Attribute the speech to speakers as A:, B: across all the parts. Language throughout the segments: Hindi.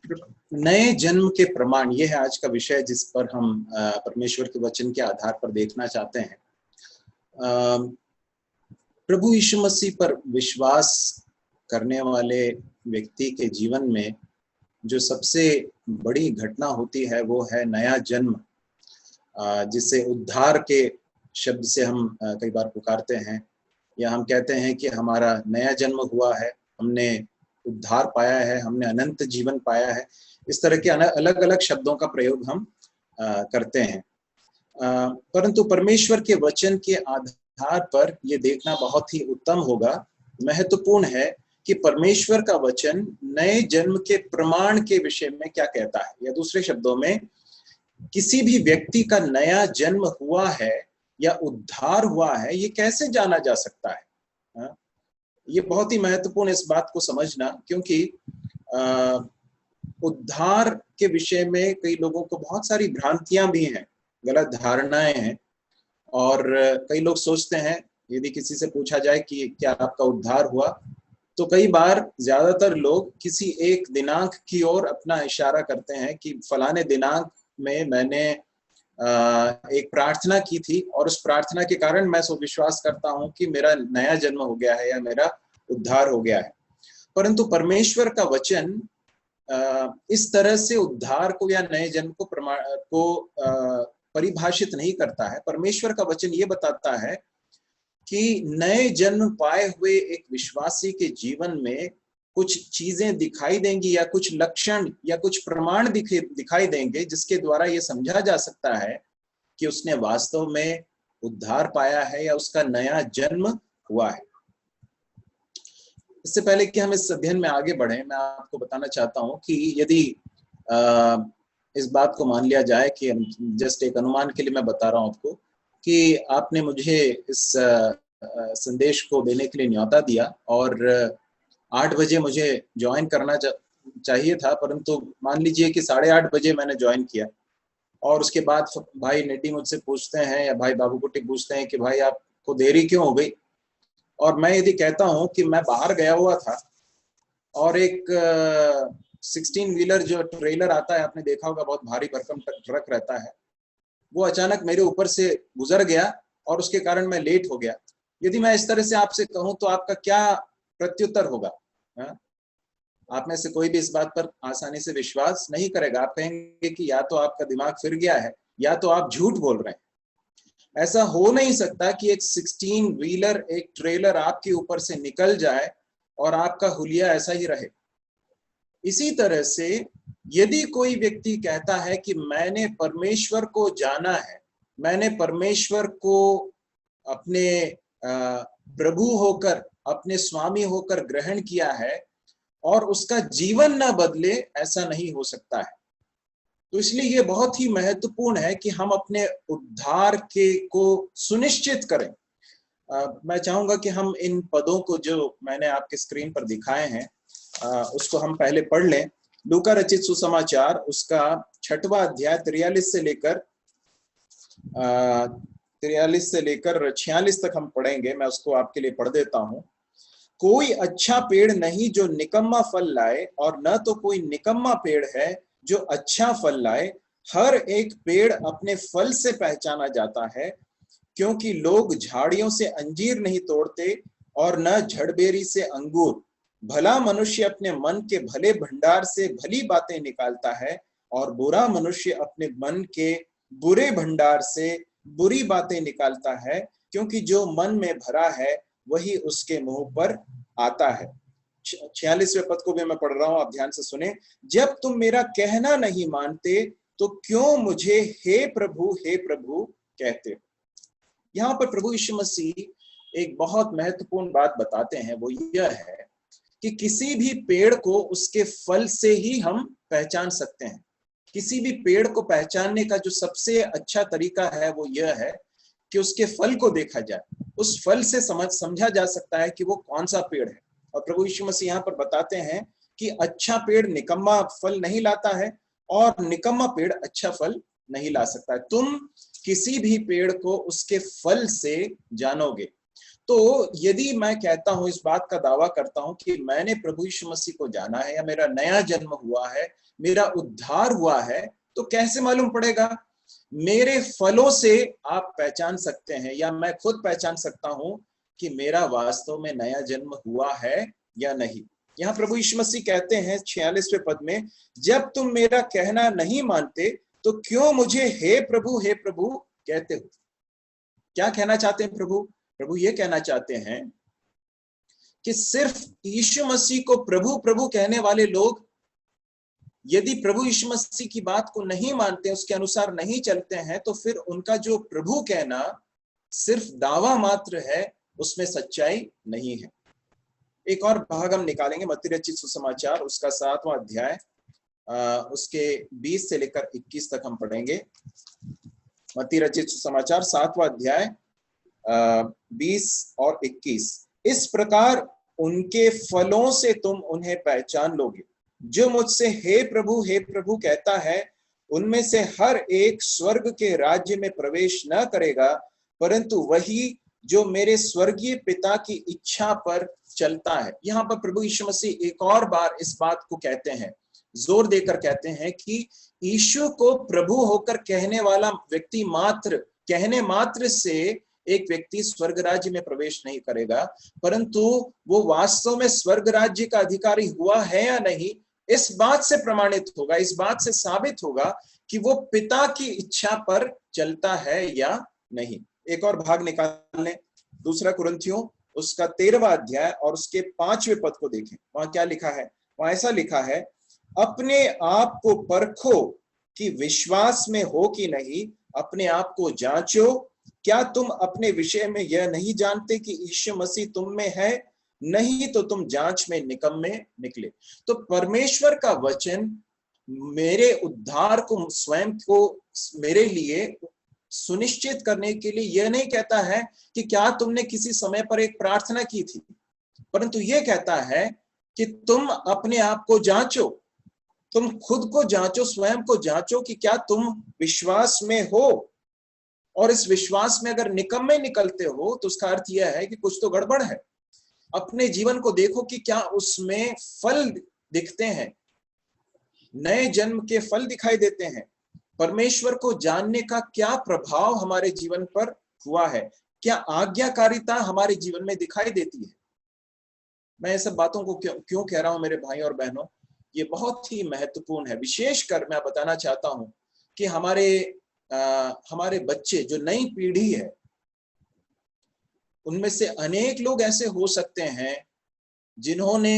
A: नए जन्म के प्रमाण, यह है आज का विषय जिस पर हम परमेश्वर के वचन के आधार पर देखना चाहते हैं। प्रभु यीशु मसीह पर विश्वास करने वाले व्यक्ति के जीवन में जो सबसे बड़ी घटना होती है वो है नया जन्म, जिसे उद्धार के शब्द से हम कई बार पुकारते हैं, या हम कहते हैं कि हमारा नया जन्म हुआ है, हमने उद्धार पाया है, हमने अनंत जीवन पाया है। इस तरह के अलग अलग शब्दों का प्रयोग हम करते हैं, परंतु परमेश्वर के वचन के आधार पर यह देखना बहुत ही उत्तम होगा, महत्वपूर्ण है कि परमेश्वर का वचन नए जन्म के प्रमाण के विषय में क्या कहता है, या दूसरे शब्दों में किसी भी व्यक्ति का नया जन्म हुआ है या उद्धार हुआ है, ये कैसे जाना जा सकता है। ये बहुत ही महत्वपूर्ण इस बात को समझना, क्योंकि उद्धार के विषय में कई लोगों को बहुत सारी भ्रांतियां भी हैं, गलत धारणाएं हैं, और कई लोग सोचते हैं, यदि किसी से पूछा जाए कि क्या आपका उद्धार हुआ, तो कई बार ज्यादातर लोग किसी एक दिनांक की ओर अपना इशारा करते हैं कि फलाने दिनांक में मैंने एक प्रार्थना की थी और उस प्रार्थना के कारण मैं सो विश्वास करता हूं कि मेरा नया जन्म हो गया है या मेरा उद्धार हो गया है। परंतु परमेश्वर का वचन इस तरह से उद्धार को या नए जन्म को परिभाषित नहीं करता है। परमेश्वर का वचन ये बताता है कि नए जन्म पाए हुए एक विश्वासी के जीवन में कुछ चीजें दिखाई देंगी, या कुछ लक्षण या कुछ प्रमाण दिखाई देंगे, जिसके द्वारा ये समझा जा सकता है कि उसने वास्तव में उद्धार पाया है या उसका नया जन्म हुआ है। इससे पहले कि हम इस अध्ययन में आगे बढ़ें, मैं आपको बताना चाहता हूं कि यदि इस बात को मान लिया जाए कि जस्ट एक अनुमान के लिए मैं बता रहा हूं आपको कि आपने मुझे इस संदेश को देने के लिए न्योता दिया और 8 बजे मुझे ज्वाइन करना चाहिए था, परंतु मान लीजिए कि 8:30 बजे मैंने ज्वाइन किया, और उसके बाद भाई नेटी मुझसे पूछते हैं या भाई बाबू कुट्टी पूछते हैं कि भाई आपको देरी क्यों हो गई। और मैं यदि कहता हूं कि मैं बाहर गया हुआ था और एक 16 व्हीलर जो ट्रेलर आता है, आपने देखा होगा, बहुत भारी भरकम ट्रक रहता है, वो अचानक मेरे ऊपर से गुजर गया और उसके कारण मैं लेट हो गया। यदि मैं इस तरह से आपसे कहूं तो आपका क्या प्रत्युत्तर होगा? आप में से कोई भी इस बात पर आसानी से विश्वास नहीं करेगा। आप कहेंगे कि या तो आपका दिमाग फिर गया है या तो आप झूठ बोल रहे हैं। ऐसा हो नहीं सकता कि एक 16 व्हीलर, एक ट्रेलर आपके ऊपर से निकल जाए और आपका हुलिया ऐसा ही रहे। इसी तरह से यदि कोई व्यक्ति कहता है कि मैंने परमेश्वर को जाना है, मैंने परमेश्वर को अपने प्रभु होकर, अपने स्वामी होकर ग्रहण किया है, और उसका जीवन न बदले, ऐसा नहीं हो सकता है। तो इसलिए ये बहुत ही महत्वपूर्ण है कि हम अपने उद्धार को सुनिश्चित करें। मैं चाहूंगा कि हम इन पदों को जो मैंने आपके स्क्रीन पर दिखाए हैं उसको हम पहले पढ़ लें। लूका रचित सुसमाचार उसका 6वां अध्याय 43 से लेकर 46 तक हम पढ़ेंगे। मैं उसको आपके लिए पढ़ देता हूं। कोई अच्छा पेड़ नहीं जो निकम्मा फल लाए, और न तो कोई निकम्मा पेड़ है जो अच्छा फल लाए। हर एक पेड़ अपने फल से पहचाना जाता है, क्योंकि लोग झाड़ियों से अंजीर नहीं तोड़ते और न झड़बेरी से अंगूर। भला मनुष्य अपने मन के भले भंडार से भली बातें निकालता है, और बुरा मनुष्य अपने मन के बुरे भंडार से बुरी बातें निकालता है, क्योंकि जो मन में भरा है वही उसके मुंह पर आता है। 46वें पद को भी मैं पढ़ रहा हूं, आप ध्यान से सुने। जब तुम मेरा कहना नहीं मानते तो क्यों मुझे हे प्रभु कहते हो। यहाँ पर प्रभु यीशु मसीह एक बहुत महत्वपूर्ण बात बताते हैं, वो यह है कि किसी भी पेड़ को उसके फल से ही हम पहचान सकते हैं। किसी भी पेड़ को पहचानने का जो सबसे अच्छा तरीका है वो यह है कि उसके फल को देखा जाए। उस फल से समझा जा सकता है कि वो कौन सा पेड़ है। और प्रभु यीशु मसीह यहाँ पर बताते हैं कि अच्छा पेड़ निकम्मा फल नहीं लाता है, और निकम्मा पेड़ अच्छा फल नहीं ला सकता है। तुम किसी भी पेड़ को उसके फल से जानोगे। तो यदि मैं कहता हूं, इस बात का दावा करता हूं कि मैंने प्रभु यीशु मसीह को जाना है या मेरा नया जन्म हुआ है, मेरा उद्धार हुआ है, तो कैसे मालूम पड़ेगा? मेरे फलों से आप पहचान सकते हैं या मैं खुद पहचान सकता हूं कि मेरा वास्तव में नया जन्म हुआ है या नहीं। यहाँ प्रभु यीशु मसीह कहते हैं 46वें पद में, जब तुम मेरा कहना नहीं मानते तो क्यों मुझे हे प्रभु कहते हो। क्या कहना चाहते हैं प्रभु? प्रभु ये कहना चाहते हैं कि सिर्फ यीशु मसीह को प्रभु प्रभु कहने वाले लोग यदि प्रभु यीशु मसीह की बात को नहीं मानते, उसके अनुसार नहीं चलते हैं, तो फिर उनका जो प्रभु कहना सिर्फ दावा मात्र है, उसमें सच्चाई नहीं है। एक और भाग हम निकालेंगे, मत्ती रचित सुसमाचार उसका 7वां अध्याय, उसके 20 से लेकर 21 तक हम पढ़ेंगे। मत्ती रचित सुसमाचार 7वां अध्याय 20 और 21। इस प्रकार उनके फलों से तुम उन्हें पहचान लोगे। जो मुझसे हे प्रभु कहता है, उनमें से हर एक स्वर्ग के राज्य में प्रवेश न करेगा, परंतु वही जो मेरे स्वर्गीय पिता की इच्छा पर चलता है। यहाँ पर प्रभु यीशु मसीह एक और बार इस बात को कहते हैं, जोर देकर कहते हैं कि यीशु को प्रभु होकर कहने वाला व्यक्ति मात्र, कहने मात्र से एक व्यक्ति स्वर्ग राज्य में प्रवेश नहीं करेगा, परंतु वो वास्तव में स्वर्ग राज्य का अधिकारी हुआ है या नहीं, इस बात से प्रमाणित होगा, इस बात से साबित होगा कि वो पिता की इच्छा पर चलता है या नहीं। एक और भाग निकाल लें, 2 कुरिन्थियों उसका 13वां अध्याय और उसके 5वें पद को देखें। वहां क्या लिखा है? वहां ऐसा लिखा है, अपने आप को परखो कि विश्वास में हो कि नहीं, अपने आप को जांचो, क्या तुम अपने विषय में यह नहीं जानते कि यीशु मसीह तुम में है, नहीं तो तुम जांच में निकम्मे निकले। तो परमेश्वर का वचन मेरे उद्धार को, स्वयं को मेरे लिए सुनिश्चित करने के लिए यह नहीं कहता है कि क्या तुमने किसी समय पर एक प्रार्थना की थी, परंतु यह कहता है कि तुम अपने आप को जांचो, तुम खुद को जांचो, स्वयं को जांचो कि क्या तुम विश्वास में हो, और इस विश्वास में अगर निकम्मे निकलते हो तो उसका अर्थ यह है कि कुछ तो गड़बड़ है। अपने जीवन को देखो कि क्या उसमें फल दिखते हैं, नए जन्म के फल दिखाई देते हैं, परमेश्वर को जानने का क्या प्रभाव हमारे जीवन पर हुआ है, क्या आज्ञाकारिता हमारे जीवन में दिखाई देती है। मैं ये सब बातों को क्यों कह रहा हूं मेरे भाई और बहनों, ये बहुत ही महत्वपूर्ण है। विशेषकर मैं बताना चाहता हूं कि हमारे बच्चे, जो नई पीढ़ी है, उनमें से अनेक लोग ऐसे हो सकते हैं जिन्होंने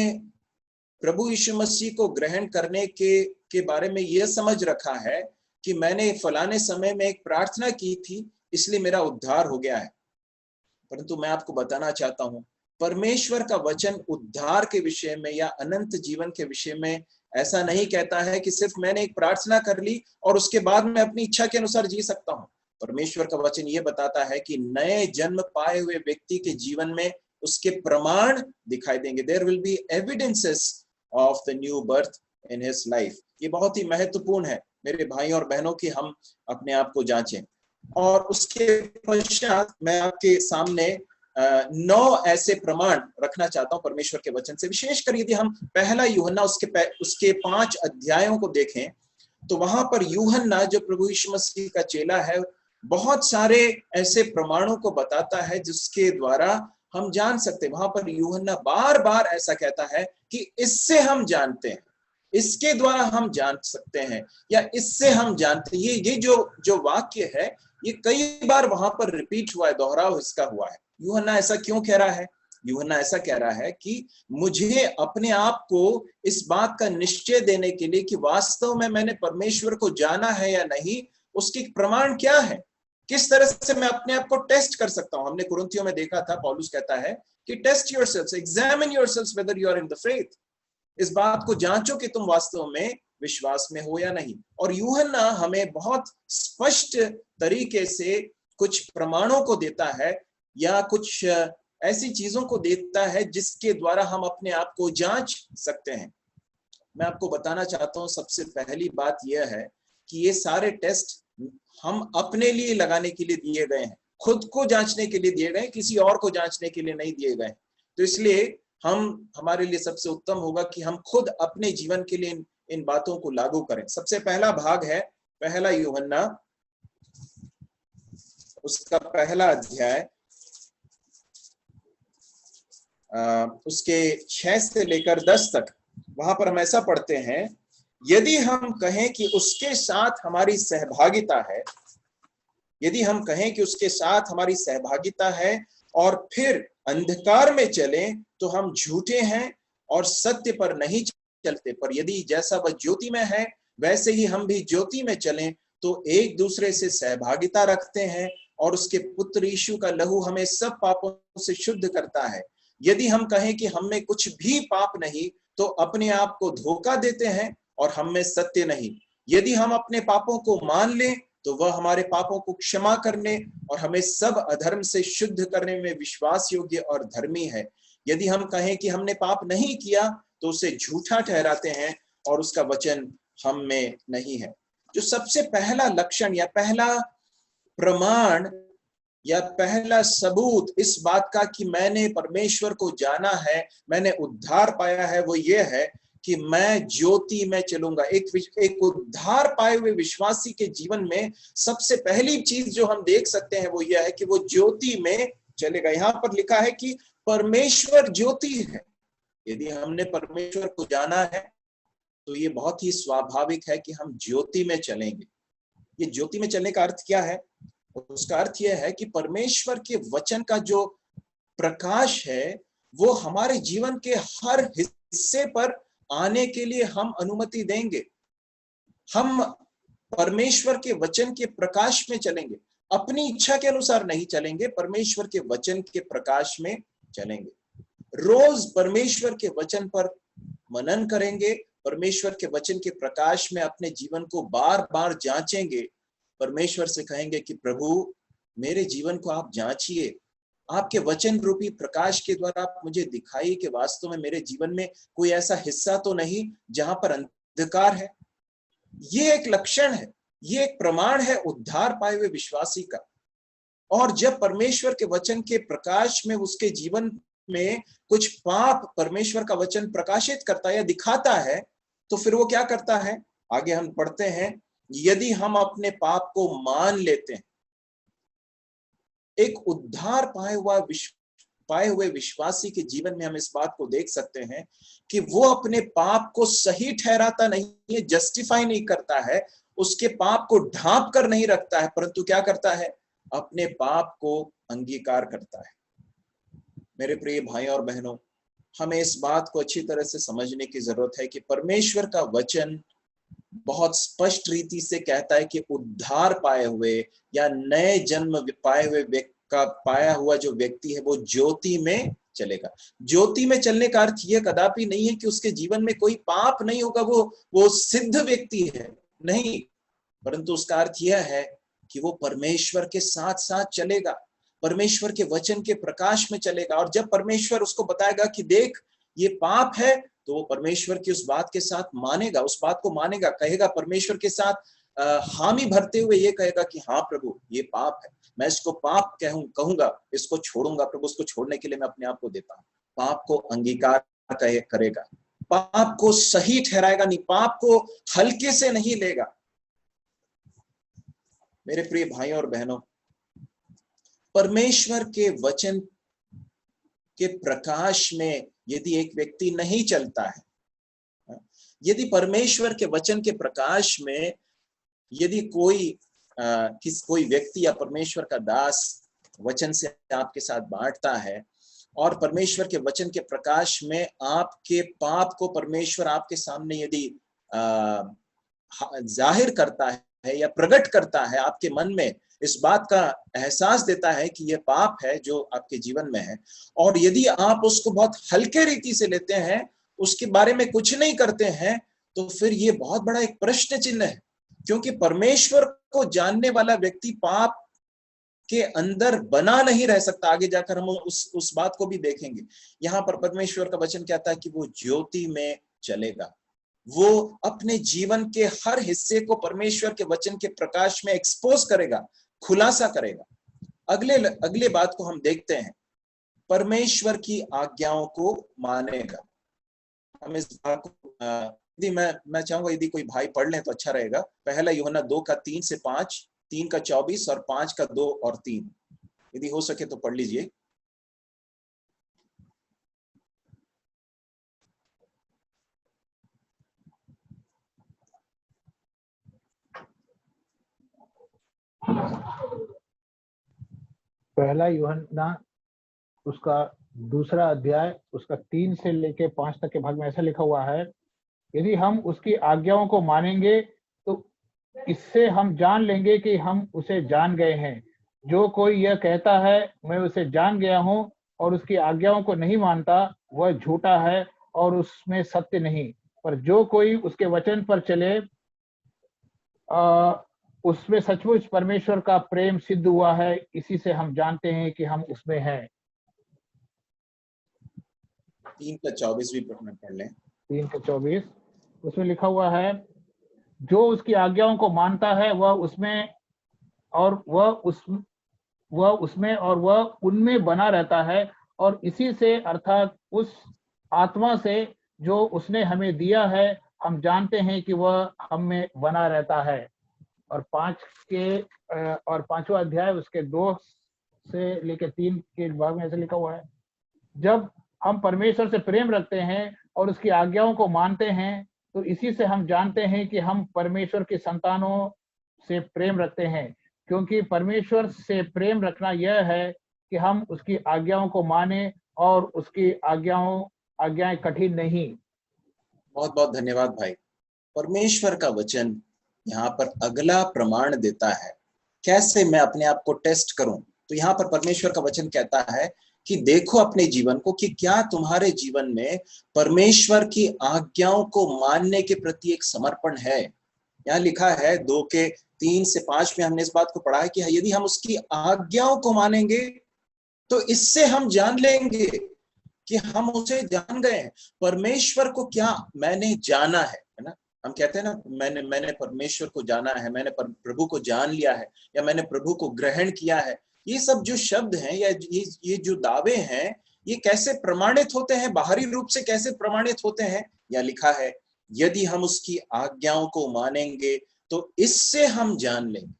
A: प्रभु यीशु मसीह को ग्रहण करने के बारे में यह समझ रखा है कि मैंने फलाने समय में एक प्रार्थना की थी, इसलिए मेरा उद्धार हो गया है। परंतु मैं आपको बताना चाहता हूं, परमेश्वर का वचन उद्धार के विषय में या अनंत जीवन के विषय में ऐसा नहीं कहता है कि सिर्फ मैंने एक प्रार्थना कर ली और उसके बाद मैं अपनी इच्छा के अनुसार जी सकता हूं। परमेश्वर का वचन ये बताता है कि नए जन्म पाए हुए व्यक्ति के जीवन में उसके प्रमाण दिखाई देंगे। There will be evidences of the new birth in his life. ये बहुत ही महत्वपूर्ण है मेरे भाई और बहनों की हम अपने आप को जांचें। और उसके पश्चात मैं आपके सामने 9 ऐसे प्रमाण रखना चाहता हूं परमेश्वर के वचन से। विशेषकर यदि हम पहला यूहन्ना उसके 5 अध्यायों को देखें तो वहां पर यूहन्ना, जो प्रभु यीशु मसीह का चेला है, बहुत सारे ऐसे प्रमाणों को बताता है जिसके द्वारा हम जान सकते हैं। वहां पर यूहन्ना बार बार ऐसा कहता है कि इससे हम जानते हैं, इसके द्वारा हम जान सकते हैं, या इससे हम जानते हैं। ये जो वाक्य है, ये कई बार वहां पर रिपीट हुआ है, दोहराव इसका हुआ है। यूहन्ना ऐसा क्यों कह रहा है? यूहन्ना ऐसा कह रहा है कि मुझे अपने आप को इस बात का निश्चय देने के लिए कि वास्तव में मैंने परमेश्वर को जाना है या नहीं, उसके प्रमाण क्या है, किस तरह से मैं अपने आप को टेस्ट कर सकता हूं। हमने कुरिन्थियों में देखा था, पौलुस कहता है कि test yourselves, examine yourselves whether you are in the faith. इस बात को जांचो कि तुम वास्तव में विश्वास में हो या नहीं। और यूहन्ना हमें बहुत स्पष्ट तरीके से कुछ प्रमाणों को देता है या कुछ ऐसी चीजों को देता है जिसके द्वारा हम अपने आप को जांच सकते हैं। मैं आपको बताना चाहता हूं, सबसे पहली बात यह है कि ये सारे टेस्ट हम अपने लिए लगाने के लिए दिए गए हैं। खुद को जांचने के लिए दिए गए, किसी और को जांचने के लिए नहीं दिए गए। तो इसलिए हमारे लिए सबसे उत्तम होगा कि हम खुद अपने जीवन के लिए इन बातों को लागू करें। सबसे पहला भाग है पहला यूहन्ना, उसका पहला अध्याय, उसके 6 से लेकर 10 तक। वहां पर हम ऐसा पढ़ते हैं, यदि हम कहें कि उसके साथ हमारी सहभागिता है, यदि हम कहें कि उसके साथ हमारी सहभागिता है और फिर अंधकार में चलें तो हम झूठे हैं और सत्य पर नहीं चलते। पर यदि जैसा वह ज्योति में है वैसे ही हम भी ज्योति में चलें तो एक दूसरे से सहभागिता रखते हैं और उसके पुत्र यीशु का लहू हमें सब पापों से शुद्ध करता है। यदि हम कहें कि हम में कुछ भी पाप नहीं तो अपने आप को धोखा देते हैं और हम में सत्य नहीं। यदि हम अपने पापों को मान लें तो वह हमारे पापों को क्षमा करने और हमें सब अधर्म से शुद्ध करने में विश्वास योग्य और धर्मी है। यदि हम कहें कि हमने पाप नहीं किया तो उसे झूठा ठहराते हैं और उसका वचन हम में नहीं है। जो सबसे पहला लक्षण या पहला प्रमाण या पहला सबूत इस बात का कि मैंने परमेश्वर को जाना है, मैंने उद्धार पाया है, वो ये है कि मैं ज्योति में चलूंगा। एक उद्धार पाए हुए विश्वासी के जीवन में सबसे पहली चीज जो हम देख सकते हैं वो यह है कि वो ज्योति में चलेगा। यहाँ पर लिखा है कि परमेश्वर ज्योति है। यदि हमने परमेश्वर को जाना है तो ये बहुत ही स्वाभाविक है कि हम ज्योति में चलेंगे। ये ज्योति में चलने का अर्थ क्या है? उसका अर्थ यह है कि परमेश्वर के वचन का जो प्रकाश है वो हमारे जीवन के हर हिस्से पर आने के लिए हम अनुमति देंगे। हम परमेश्वर के वचन के प्रकाश में चलेंगे, अपनी इच्छा के अनुसार नहीं चलेंगे, परमेश्वर के वचन के प्रकाश में चलेंगे। रोज परमेश्वर के वचन पर मनन करेंगे, परमेश्वर के वचन के प्रकाश में अपने जीवन को बार बार जांचेंगे, परमेश्वर से कहेंगे कि प्रभु मेरे जीवन को आप जांचिए, आपके वचन रूपी प्रकाश के द्वारा आप मुझे दिखाइए कि वास्तव में मेरे जीवन में कोई ऐसा हिस्सा तो नहीं जहां पर अंधकार है। ये एक लक्षण है, ये एक प्रमाण है उद्धार पाए हुए विश्वासी का। और जब परमेश्वर के वचन के प्रकाश में उसके जीवन में कुछ पाप परमेश्वर का वचन प्रकाशित करता है या दिखाता है तो फिर वो क्या करता है? आगे हम पढ़ते हैं, यदि हम अपने पाप को मान लेते हैं, एक उद्धार पाए हुए विश्वासी के जीवन में हम इस बात को देख सकते हैं कि वो अपने पाप को सही ठहराता नहीं है, जस्टिफाई नहीं करता है, उसके पाप को ढांप कर नहीं रखता है, परंतु क्या करता है? अपने पाप को अंगीकार करता है। मेरे प्रिय भाई और बहनों, हमें इस बात को अच्छी तरह से समझने की जरूरत है कि परमेश्वर का वचन बहुत स्पष्ट रीति से कहता है कि उद्धार पाए हुए या नए जन्म पाए हुए पाया हुआ जो व्यक्ति है वो ज्योति में चलेगा। ज्योति में चलने का अर्थ यह कदापि नहीं है कि उसके जीवन में कोई पाप नहीं होगा, वो सिद्ध व्यक्ति है, नहीं, परंतु उसका अर्थ यह है कि वो परमेश्वर के साथ साथ चलेगा, परमेश्वर के वचन के प्रकाश में चलेगा। और जब परमेश्वर उसको बताएगा कि देख ये पाप है तो वो परमेश्वर की उस बात के साथ मानेगा, उस बात को मानेगा, कहेगा परमेश्वर के साथ हामी भरते हुए ये कहेगा कि हाँ प्रभु ये पाप है, मैं इसको पाप कहूंगा, इसको छोड़ूंगा प्रभु, उसको छोड़ने के लिए मैं अपने आप को देता हूँ। पाप को अंगीकार करेगा, पाप को सही ठहराएगा, नहीं पाप को हल्के से नहीं लेगा। मेरे प्रिय भाइयों और बहनों, परमेश्वर के वचन के प्रकाश में यदि एक व्यक्ति नहीं चलता है, यदि परमेश्वर के वचन के प्रकाश में यदि कोई व्यक्ति या परमेश्वर का दास वचन से आपके साथ बांटता है और परमेश्वर के वचन के प्रकाश में आपके पाप को परमेश्वर आपके सामने यदि जाहिर करता है या प्रकट करता है, आपके मन में इस बात का एहसास देता है कि यह पाप है जो आपके जीवन में है, और यदि आप उसको बहुत हल्के रीति से लेते हैं, उसके बारे में कुछ नहीं करते हैं, तो फिर ये बहुत बड़ा एक प्रश्न चिन्ह है। क्योंकि परमेश्वर को जानने वाला व्यक्ति पाप के अंदर बना नहीं रह सकता। आगे जाकर हम उस बात को भी देखेंगे। यहाँ पर परमेश्वर का वचन कहता है कि वो ज्योति में चलेगा, वो अपने जीवन के हर हिस्से को परमेश्वर के वचन के प्रकाश में एक्सपोज करेगा, खुलासा करेगा। अगले अगले बात को हम देखते हैं, परमेश्वर की आज्ञाओं को मानेगा। हम इस बात को यदि मैं चाहूंगा यदि कोई भाई पढ़ लें तो अच्छा रहेगा। पहला यूहन्ना 2:3 से 5, 3:24 और 5:2 और 3, यदि हो सके तो पढ़ लीजिए।
B: पहला यूहन्ना उसका दूसरा अध्याय उसका 3 से लेके 5 तक के भाग में ऐसा लिखा हुआ है, यदि हम उसकी आज्ञाओं को मानेंगे तो इससे हम जान लेंगे कि हम उसे जान गए हैं। जो कोई यह कहता है मैं उसे जान गया हूं और उसकी आज्ञाओं को नहीं मानता, वह झूठा है और उसमें सत्य नहीं। पर जो कोई उसके वचन पर चले उसमें सचमुच परमेश्वर का प्रेम सिद्ध हुआ है। इसी से हम जानते हैं कि हम उसमें हैं।
A: 3:24 भी पढ़ लें।
B: 3:24 उसमें लिखा हुआ है, जो उसकी आज्ञाओं को मानता है वह उसमें और वह उनमें बना रहता है, और इसी से अर्थात उस आत्मा से जो उसने हमें दिया है हम जानते हैं कि वह हम में बना रहता है। और 5वां अध्याय उसके 2 से लेकर 3 के भाग में ऐसे लिखा हुआ है, जब हम परमेश्वर से प्रेम रखते हैं और उसकी आज्ञाओं को मानते हैं तो इसी से हम जानते हैं कि हम परमेश्वर की संतानों से प्रेम रखते हैं, क्योंकि परमेश्वर से प्रेम रखना यह है कि हम उसकी आज्ञाओं को माने और उसकी आज्ञाएं कठिन नहीं।
A: बहुत बहुत धन्यवाद भाई। परमेश्वर का वचन यहाँ पर अगला प्रमाण देता है, कैसे मैं अपने आप को टेस्ट करूं। तो यहाँ पर परमेश्वर का वचन कहता है कि देखो अपने जीवन को कि क्या तुम्हारे जीवन में परमेश्वर की आज्ञाओं को मानने के प्रति एक समर्पण है। यहाँ लिखा है 2:3 से 5 में हमने इस बात को पढ़ा है कि यदि हम उसकी आज्ञाओं को मानेंगे तो इससे हम जान लेंगे कि हम उसे जान गए हैं। परमेश्वर को क्या मैंने जाना है ना। हम कहते हैं ना, मैंने परमेश्वर को जाना है, मैंने प्रभु को जान लिया है, या मैंने प्रभु को ग्रहण किया है। ये सब जो शब्द हैं या ये जो दावे हैं, ये कैसे प्रमाणित होते हैं, बाहरी रूप से कैसे प्रमाणित होते हैं। या लिखा है यदि हम उसकी आज्ञाओं को मानेंगे तो इससे हम जान लेंगे।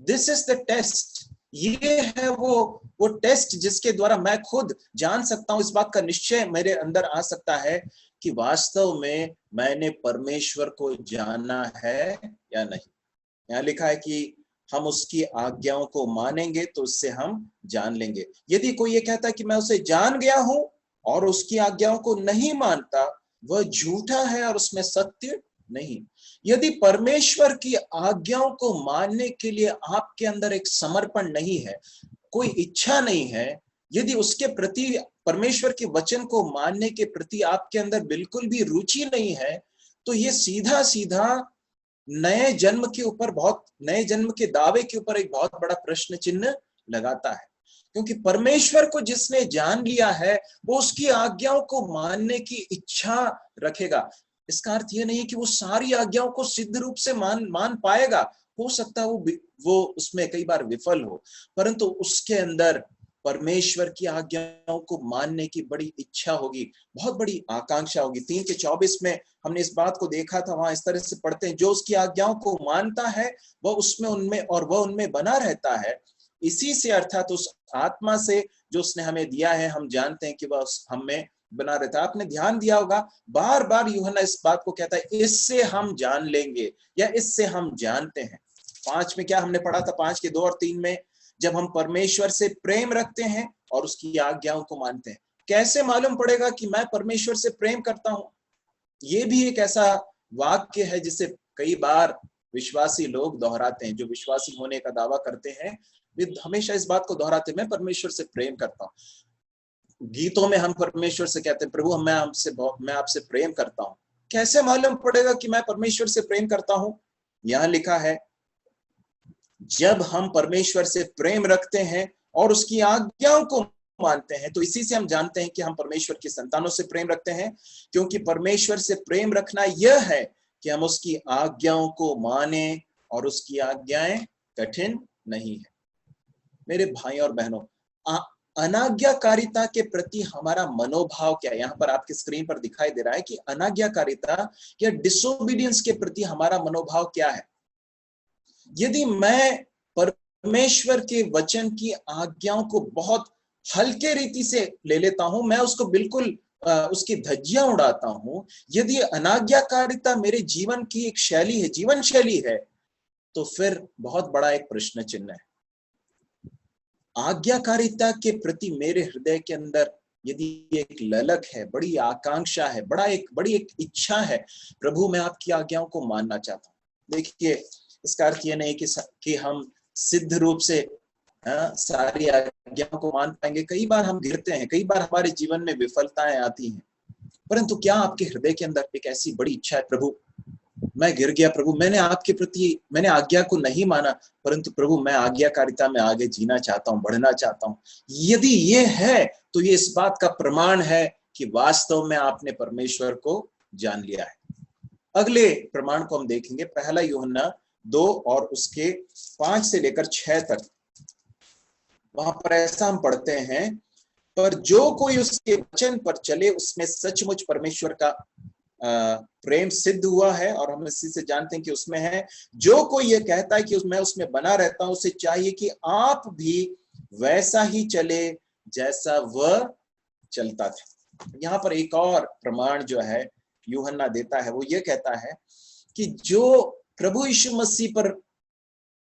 A: This is the test. ये है वो टेस्ट जिसके द्वारा मैं खुद जान सकता हूं, इस बात का निश्चय मेरे अंदर आ सकता है कि वास्तव में मैंने परमेश्वर को जाना है या नहीं। यहाँ लिखा है कि हम उसकी आज्ञाओं को मानेंगे तो उससे हम जान लेंगे। यदि कोई ये कहता है कि मैं उसे जान गया हूं और उसकी आज्ञाओं को नहीं मानता, वह झूठा है और उसमें सत्य नहीं। यदि परमेश्वर की आज्ञाओं को मानने के लिए आपके अंदर एक समर्पण नहीं है, कोई इच्छा नहीं है, यदि उसके प्रति परमेश्वर के वचन को मानने के प्रति आपके अंदर बिल्कुल भी रुचि नहीं है, तो ये सीधा सीधा नए जन्म के दावे के ऊपर एक बहुत बड़ा प्रश्न चिन्ह लगाता है। क्योंकि परमेश्वर को जिसने जान लिया है वो उसकी आज्ञाओं को मानने की इच्छा रखेगा। इसका अर्थ यह नहीं कि वो सारी आज्ञाओं को सिद्ध रूप से मान पाएगा। हो सकता है वो उसमें कई बार विफल हो, परंतु उसके अंदर परमेश्वर की आज्ञाओं को मानने की बड़ी इच्छा होगी, बहुत बड़ी आकांक्षा होगी। 3:24 में हमने इस बात को देखा था, वहां इस तरह से पढ़ते हैं, जो उसकी आज्ञाओं को मानता है वह उसमें उनमें और वह उनमें बना रहता है। इसी से अर्थात उस आत्मा से जो उसने हमें दिया है हम जानते हैं कि वह हम में बना रहता है। आपने ध्यान दिया होगा बार बार यूहन्ना इस बात को कहता है, इससे हम जान लेंगे या इससे हम जानते हैं। 5 में क्या हमने पढ़ा था, 5:2 और 3 में, जब हम परमेश्वर से प्रेम रखते हैं और उसकी आज्ञाओं को मानते हैं। कैसे मालूम पड़ेगा कि मैं परमेश्वर से प्रेम करता हूं। ये भी एक ऐसा वाक्य है जिसे कई बार विश्वासी लोग दोहराते हैं। जो विश्वासी होने का दावा करते हैं वे हमेशा इस बात को दोहराते हैं, मैं परमेश्वर से प्रेम करता हूं। गीतों में हम परमेश्वर से कहते हैं, प्रभु मैं आपसे प्रेम करता हूं। कैसे मालूम पड़ेगा कि मैं परमेश्वर से प्रेम करता हूं। यहां लिखा है जब हम परमेश्वर से प्रेम रखते हैं और उसकी आज्ञाओं को मानते हैं तो इसी से हम जानते हैं कि हम परमेश्वर की संतानों से प्रेम रखते हैं। क्योंकि परमेश्वर से प्रेम रखना यह है कि हम उसकी आज्ञाओं को माने और उसकी आज्ञाएं कठिन नहीं है। मेरे भाई और बहनों, अनाज्ञाकारिता के प्रति हमारा मनोभाव क्या है? यहाँ पर आपकी स्क्रीन पर दिखाई दे रहा है कि अनाज्ञाकारिता या डिसोबीडियंस के प्रति हमारा मनोभाव क्या है। यदि मैं परमेश्वर के वचन की आज्ञाओं को बहुत हल्के रीति से ले लेता हूं, मैं उसको बिल्कुल उसकी धज्जियां उड़ाता हूं, यदि अनाज्ञाकारिता मेरे जीवन की एक शैली है, जीवन शैली है, तो फिर बहुत बड़ा एक प्रश्न चिन्ह है। आज्ञाकारिता के प्रति मेरे हृदय के अंदर यदि एक ललक है, बड़ी आकांक्षा है, बड़ी एक इच्छा है, प्रभु मैं आपकी आज्ञाओं को मानना चाहता हूं। देखिए, इसका अर्थ यह नहीं कि हम सिद्ध रूप से सारी आज्ञाओं को मान पाएंगे। कई बार हम गिरते हैं, कई बार हमारे जीवन में विफलताएं आती हैं, परंतु क्या आपके हृदय के अंदर एक ऐसी बड़ी इच्छा है, प्रभु मैं गिर गया, प्रभु मैंने आपके प्रति मैंने आज्ञा को नहीं माना, परंतु प्रभु मैं आज्ञाकारिता में आगे जीना चाहता हूं, बढ़ना चाहता हूं। यदि ये है तो ये इस बात का प्रमाण है कि वास्तव में आपने परमेश्वर को जान लिया है। अगले प्रमाण को हम देखेंगे, पहला यूहन्ना 2 और उसके 5 से लेकर 6 तक। वहां पर ऐसा हम पढ़ते हैं, पर जो कोई उसके वचन पर चले उसमें सचमुच परमेश्वर का प्रेम सिद्ध हुआ है, और हम इसी से जानते हैं कि उसमें है। जो कोई ये कहता है कि मैं उसमें बना रहता हूं, उसे चाहिए कि आप भी वैसा ही चले जैसा वह चलता था। यहाँ पर एक और प्रमाण जो है यूहन्ना देता है, वो ये कहता है कि जो प्रभु यीशु मसीह पर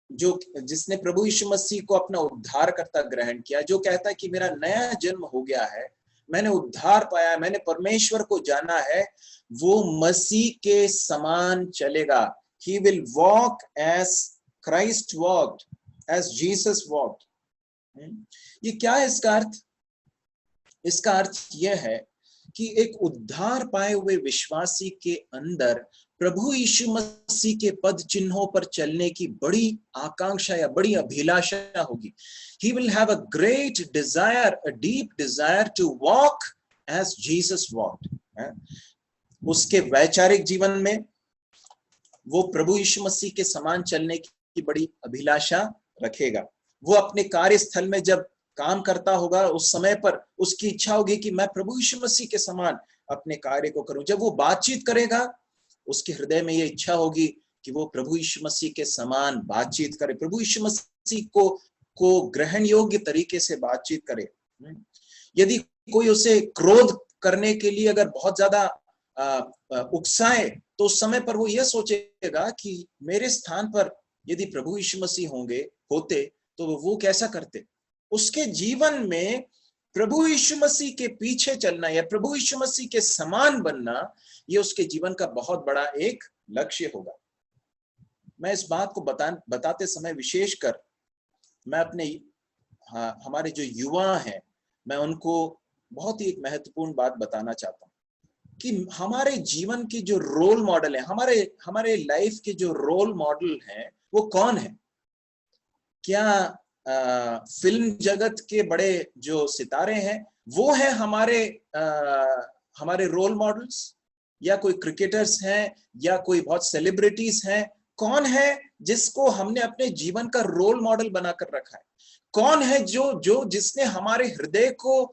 A: जिसने प्रभु यीशु मसीह को अपना उद्धारकर्ता ग्रहण किया, जो कहता है कि मेरा नया जन्म हो गया है, मैंने उद्धार पाया, मैंने परमेश्वर को जाना है, वो मसीह के समान चलेगा। He will walk as Christ walked, as Jesus walked. ये क्या है इसका अर्थ? इसका अर्थ यह है कि एक उद्धार पाए हुए विश्वासी के अंदर प्रभु यीशु मसीह के पद चिन्हों पर चलने की बड़ी आकांक्षा या बड़ी अभिलाषा होगी। He will have a great desire, a deep desire to walk as Jesus walked. उसके वैचारिक जीवन में वो प्रभु यीशु मसीह के समान चलने की बड़ी अभिलाषा रखेगा। वो अपने कार्यस्थल में जब काम करता होगा, उस समय पर उसकी इच्छा होगी कि मैं प्रभु यीशु मसीह के समान अपने कार्य को करूं। जब वो बातचीत करेगा, उसके हृदय में ये इच्छा होगी कि वो प्रभु यीशु मसीह के समान बातचीत करे, प्रभु यीशु मसीह को ग्रहण योग्य तरीके से बातचीत करे। यदि कोई उसे क्रोध करने के लिए अगर बहुत ज्यादा उकसाए, तो उस समय पर वो ये सोचेगा कि मेरे स्थान पर यदि प्रभु यीशु मसीह होते तो वो कैसा करते। उसके जीवन में प्रभु यीशु मसीह के पीछे चलना या प्रभु यीशु मसीह के समान बनना, ये उसके जीवन का बहुत बड़ा एक लक्ष्य होगा। मैं इस बात को बताते समय विशेषकर मैं हमारे जो युवा हैं, मैं उनको बहुत ही एक महत्वपूर्ण बात बताना चाहता हूँ कि हमारे जीवन की जो रोल मॉडल है, हमारे लाइफ के जो रोल मॉडल हैं, वो कौन है? क्या फिल्म जगत के बड़े जो सितारे हैं वो हैं हमारे रोल मॉडल्स, या कोई क्रिकेटर्स हैं, या कोई बहुत सेलिब्रिटीज हैं? कौन है जिसको हमने अपने जीवन का रोल मॉडल बनाकर रखा है? कौन है जिसने हमारे हृदय को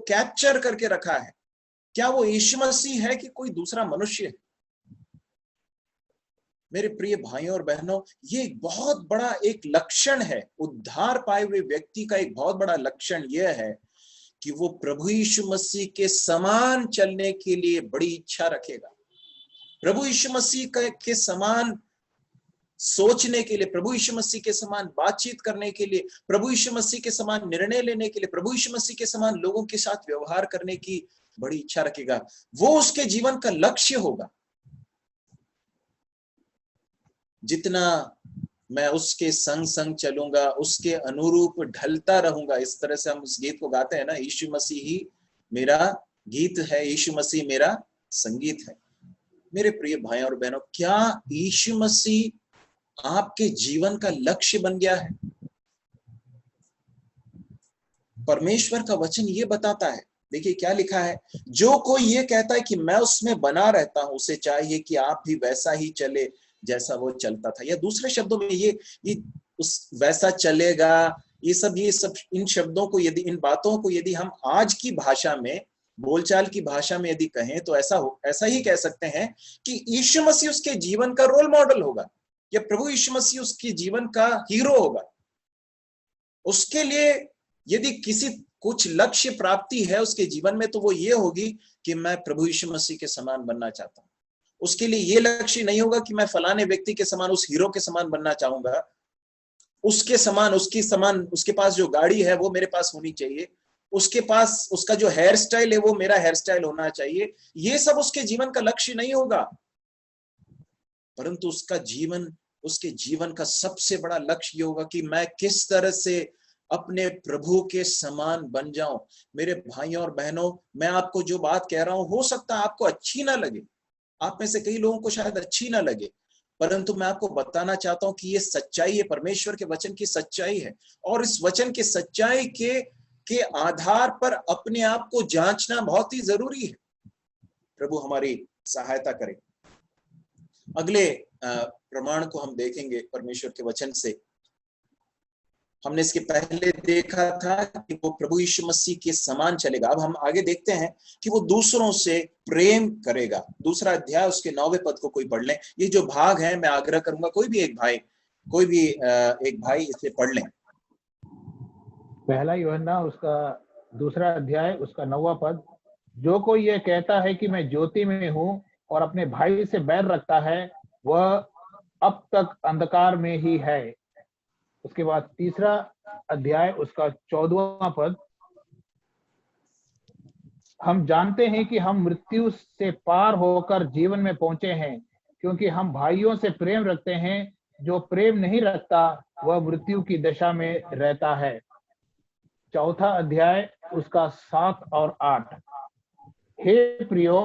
A: कैप्चर करके रखा है? क्या वो यीशु मसीह है कि कोई दूसरा मनुष्य है? मेरे प्रिय भाइयों और बहनों, ये एक बहुत बड़ा एक लक्षण है, उद्धार पाए हुए व्यक्ति का एक बहुत बड़ा लक्षण यह है कि वो प्रभु यीशु मसीह के समान चलने के लिए बड़ी इच्छा रखेगा, प्रभु यीशु मसीह के समान सोचने के लिए, प्रभु यीशु मसीह के समान बातचीत करने के लिए, प्रभु यीशु मसीह के समान निर्णय लेने के लिए, प्रभु यीशु मसीह के समान लोगों के साथ व्यवहार करने की बड़ी इच्छा रखेगा। वो उसके जीवन का लक्ष्य होगा। जितना मैं उसके संग चलूंगा, उसके अनुरूप ढलता रहूंगा, इस तरह से हम उस गीत को गाते हैं ना, यीशु मसीह ही मेरा गीत है, यीशु मसीह मेरा संगीत है। मेरे प्रिय भाई और बहनों, क्या यीशु मसीह आपके जीवन का लक्ष्य बन गया है? परमेश्वर का वचन ये बताता है, देखिए क्या लिखा है, जो कोई ये कहता है कि मैं उसमें बना रहता हूं, उसे चाहिए कि आप भी वैसा ही चले जैसा वो चलता था। या दूसरे शब्दों में ये उस वैसा चलेगा ये सब इन शब्दों को यदि, इन बातों को यदि हम आज की भाषा में, बोलचाल की भाषा में यदि कहें तो ऐसा ही कह सकते हैं कि यीशु मसीह उसके जीवन का रोल मॉडल होगा, या प्रभु यीशु मसीह उसके जीवन का हीरो होगा। उसके लिए यदि किसी कुछ लक्ष्य प्राप्ति है उसके जीवन में, तो वो ये होगी कि मैं प्रभु यीशु मसीह के समान बनना चाहता हूं। उसके लिए ये लक्ष्य नहीं होगा कि मैं फलाने व्यक्ति के समान, उस हीरो के समान बनना चाहूंगा, उसके समान, उसके पास जो गाड़ी है वो मेरे पास होनी चाहिए, उसके पास उसका जो हेयर स्टाइल है वो मेरा हेयर स्टाइल होना चाहिए। ये सब उसके जीवन का लक्ष्य नहीं होगा, परंतु उसके जीवन का सबसे बड़ा लक्ष्य ये होगा कि मैं किस तरह से अपने प्रभु के समान बन जाऊं। मेरे भाइयों और बहनों, मैं आपको जो बात कह रहा हूं हो सकता है आपको अच्छी ना लगे, आप में से कई लोगों को शायद अच्छी ना लगे, परंतु मैं आपको बताना चाहता हूं कि ये सच्चाई है, परमेश्वर के वचन की सच्चाई है। और इस वचन की सच्चाई के आधार पर अपने आप को जांचना बहुत ही जरूरी है। प्रभु हमारी सहायता करे। अगले प्रमाण को हम देखेंगे परमेश्वर के वचन से। हमने इसके पहले देखा था कि वो प्रभु यीशु मसीह के समान चलेगा। अब हम आगे देखते हैं कि वो दूसरों से प्रेम करेगा। दूसरा अध्याय उसके 9वें पद को कोई पढ़ लें। ये जो भाग है, मैं आग्रह करूंगा कोई भी एक भाई इसे पढ़ लें।
B: पहला यूहन्ना उसका दूसरा अध्याय उसका 9वां पद। जो कोई ये कहता है कि मैं ज्योति में हूँ और अपने भाई से बैर रखता है, वह अब तक अंधकार में ही है। उसके बाद तीसरा अध्याय उसका 14वां पद। हम जानते हैं कि हम मृत्यु से पार होकर जीवन में पहुंचे हैं, क्योंकि हम भाइयों से प्रेम रखते हैं। जो प्रेम नहीं रखता वह मृत्यु की दशा में रहता है। चौथा अध्याय उसका 7 और 8। हे प्रियो,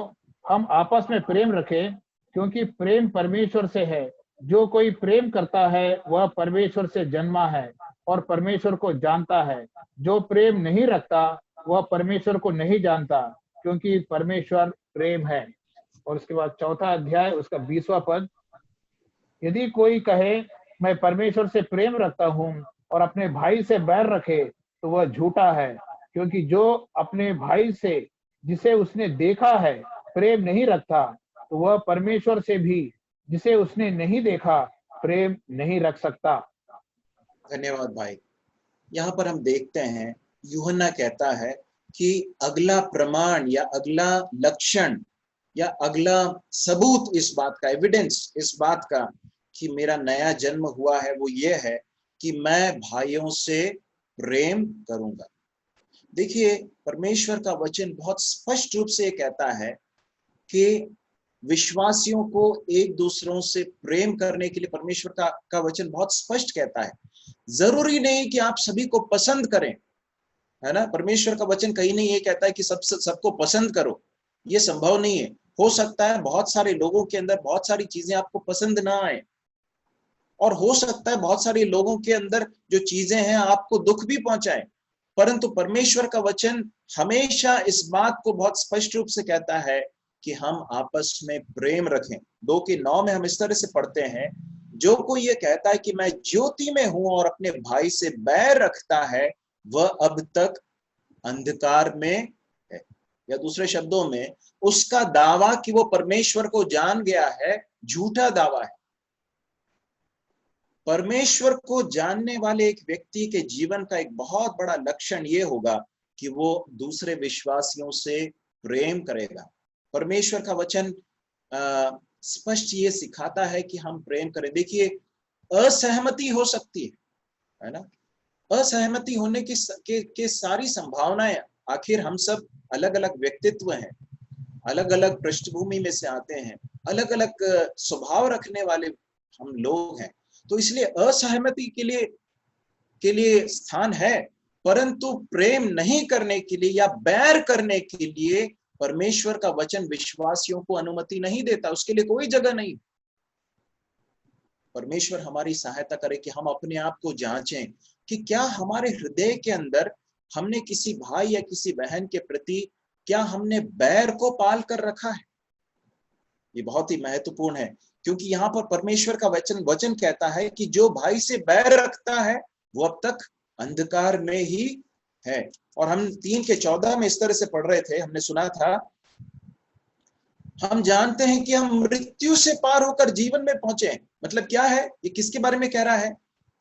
B: हम आपस में प्रेम रखें, क्योंकि प्रेम परमेश्वर से है। जो कोई प्रेम करता है वह परमेश्वर से जन्मा है और परमेश्वर को जानता है। जो प्रेम नहीं रखता वह परमेश्वर को नहीं जानता, क्योंकि परमेश्वर प्रेम है। और उसके बाद चौथा अध्याय उसका 20वां पद। यदि कोई कहे मैं परमेश्वर से प्रेम रखता हूँ और अपने भाई से बैर रखे, तो वह झूठा है, क्योंकि जो अपने भाई से जिसे उसने देखा है प्रेम नहीं रखता, तो वह परमेश्वर से भी जिसे उसने नहीं देखा प्रेम नहीं रख सकता।
A: धन्यवाद भाई। यहाँ पर हम देखते हैं यूहन्ना कहता है कि अगला प्रमाण या अगला लक्षण या अगला सबूत इस बात का, एविडेंस इस बात का कि मेरा नया जन्म हुआ है, वो ये है कि मैं भाइयों से प्रेम करूंगा। देखिए, परमेश्वर का वचन बहुत स्पष्ट रूप से कहता है कि विश्वासियों को एक दूसरों से प्रेम करने के लिए परमेश्वर का वचन बहुत स्पष्ट कहता है। जरूरी नहीं कि आप सभी को पसंद करें, है ना। परमेश्वर का वचन कहीं नहीं ये कहता है कि सबको पसंद करो, ये संभव नहीं है। हो सकता है बहुत सारे लोगों के अंदर बहुत सारी चीजें आपको पसंद ना आए, और हो सकता है बहुत सारे लोगों के अंदर जो चीजें हैं आपको दुख भी पहुंचाए, परंतु परमेश्वर का वचन हमेशा इस बात को बहुत स्पष्ट रूप से कहता है कि हम आपस में प्रेम रखें। 2:9 में हम इस तरह से पढ़ते हैं, जो कोई ये कहता है कि मैं ज्योति में हूं और अपने भाई से बैर रखता है, वह अब तक अंधकार में है। या दूसरे शब्दों में, उसका दावा कि वो परमेश्वर को जान गया है झूठा दावा है। परमेश्वर को जानने वाले एक व्यक्ति के जीवन का एक बहुत बड़ा लक्षण ये होगा कि वो दूसरे विश्वासियों से प्रेम करेगा। परमेश्वर का वचन स्पष्ट ये सिखाता है कि हम प्रेम करें। देखिए, असहमति हो सकती है ना। असहमति होने की सारी संभावनाएं, आखिर हम सब अलग अलग व्यक्तित्व हैं, अलग अलग पृष्ठभूमि में से आते हैं, अलग अलग स्वभाव रखने वाले हम लोग हैं, तो इसलिए असहमति के लिए स्थान है, परंतु प्रेम नहीं करने के लिए या बैर करने के लिए परमेश्वर का वचन विश्वासियों को अनुमति नहीं देता, उसके लिए कोई जगह नहीं। परमेश्वर हमारी सहायता करे कि हम अपने आप को जांचें कि क्या हमारे हृदय के अंदर हमने किसी भाई या किसी बहन के प्रति क्या हमने बैर को पाल कर रखा है। ये बहुत ही महत्वपूर्ण है, क्योंकि यहाँ पर परमेश्वर का वचन कहता है कि जो भाई से बैर रखता है वो अब तक अंधकार में ही है। और हम 3:14 में इस तरह से पढ़ रहे थे, हमने सुना था, हम जानते हैं कि हम मृत्यु से पार होकर जीवन में पहुंचे हैं। मतलब क्या है, ये किसके बारे में कह रहा है?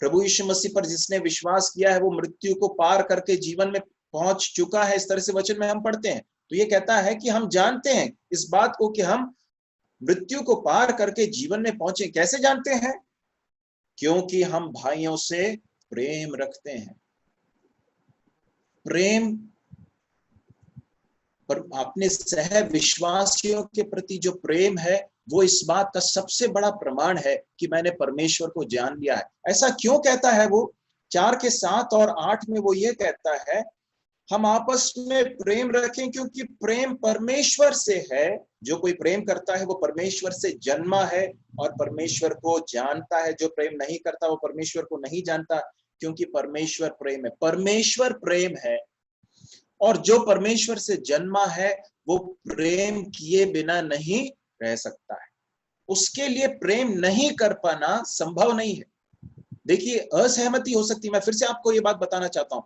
A: प्रभु यीशु मसीह पर जिसने विश्वास किया है वो मृत्यु को पार करके जीवन में पहुंच चुका है, इस तरह से वचन में हम पढ़ते हैं। तो ये कहता है कि हम जानते हैं इस बात को कि हम मृत्यु को पार करके जीवन में पहुंचे। कैसे जानते हैं? क्योंकि हम भाइयों से प्रेम रखते हैं। प्रेम पर अपने सह विश्वासियों के प्रति जो प्रेम है वो इस बात का सबसे बड़ा प्रमाण है कि मैंने परमेश्वर को जान लिया है। ऐसा क्यों कहता है वो? 4:7 और 8 में वो ये कहता है, हम आपस में प्रेम रखें क्योंकि प्रेम परमेश्वर से है। जो कोई प्रेम करता है वो परमेश्वर से जन्मा है और परमेश्वर को जानता है। जो प्रेम नहीं करता वो परमेश्वर को नहीं जानता, क्योंकि परमेश्वर प्रेम है। परमेश्वर प्रेम है और जो परमेश्वर से जन्मा है वो प्रेम किए बिना नहीं रह सकता है। उसके लिए प्रेम नहीं कर पाना संभव नहीं है। देखिए, असहमति हो सकती है। मैं फिर से आपको ये बात बताना चाहता हूं,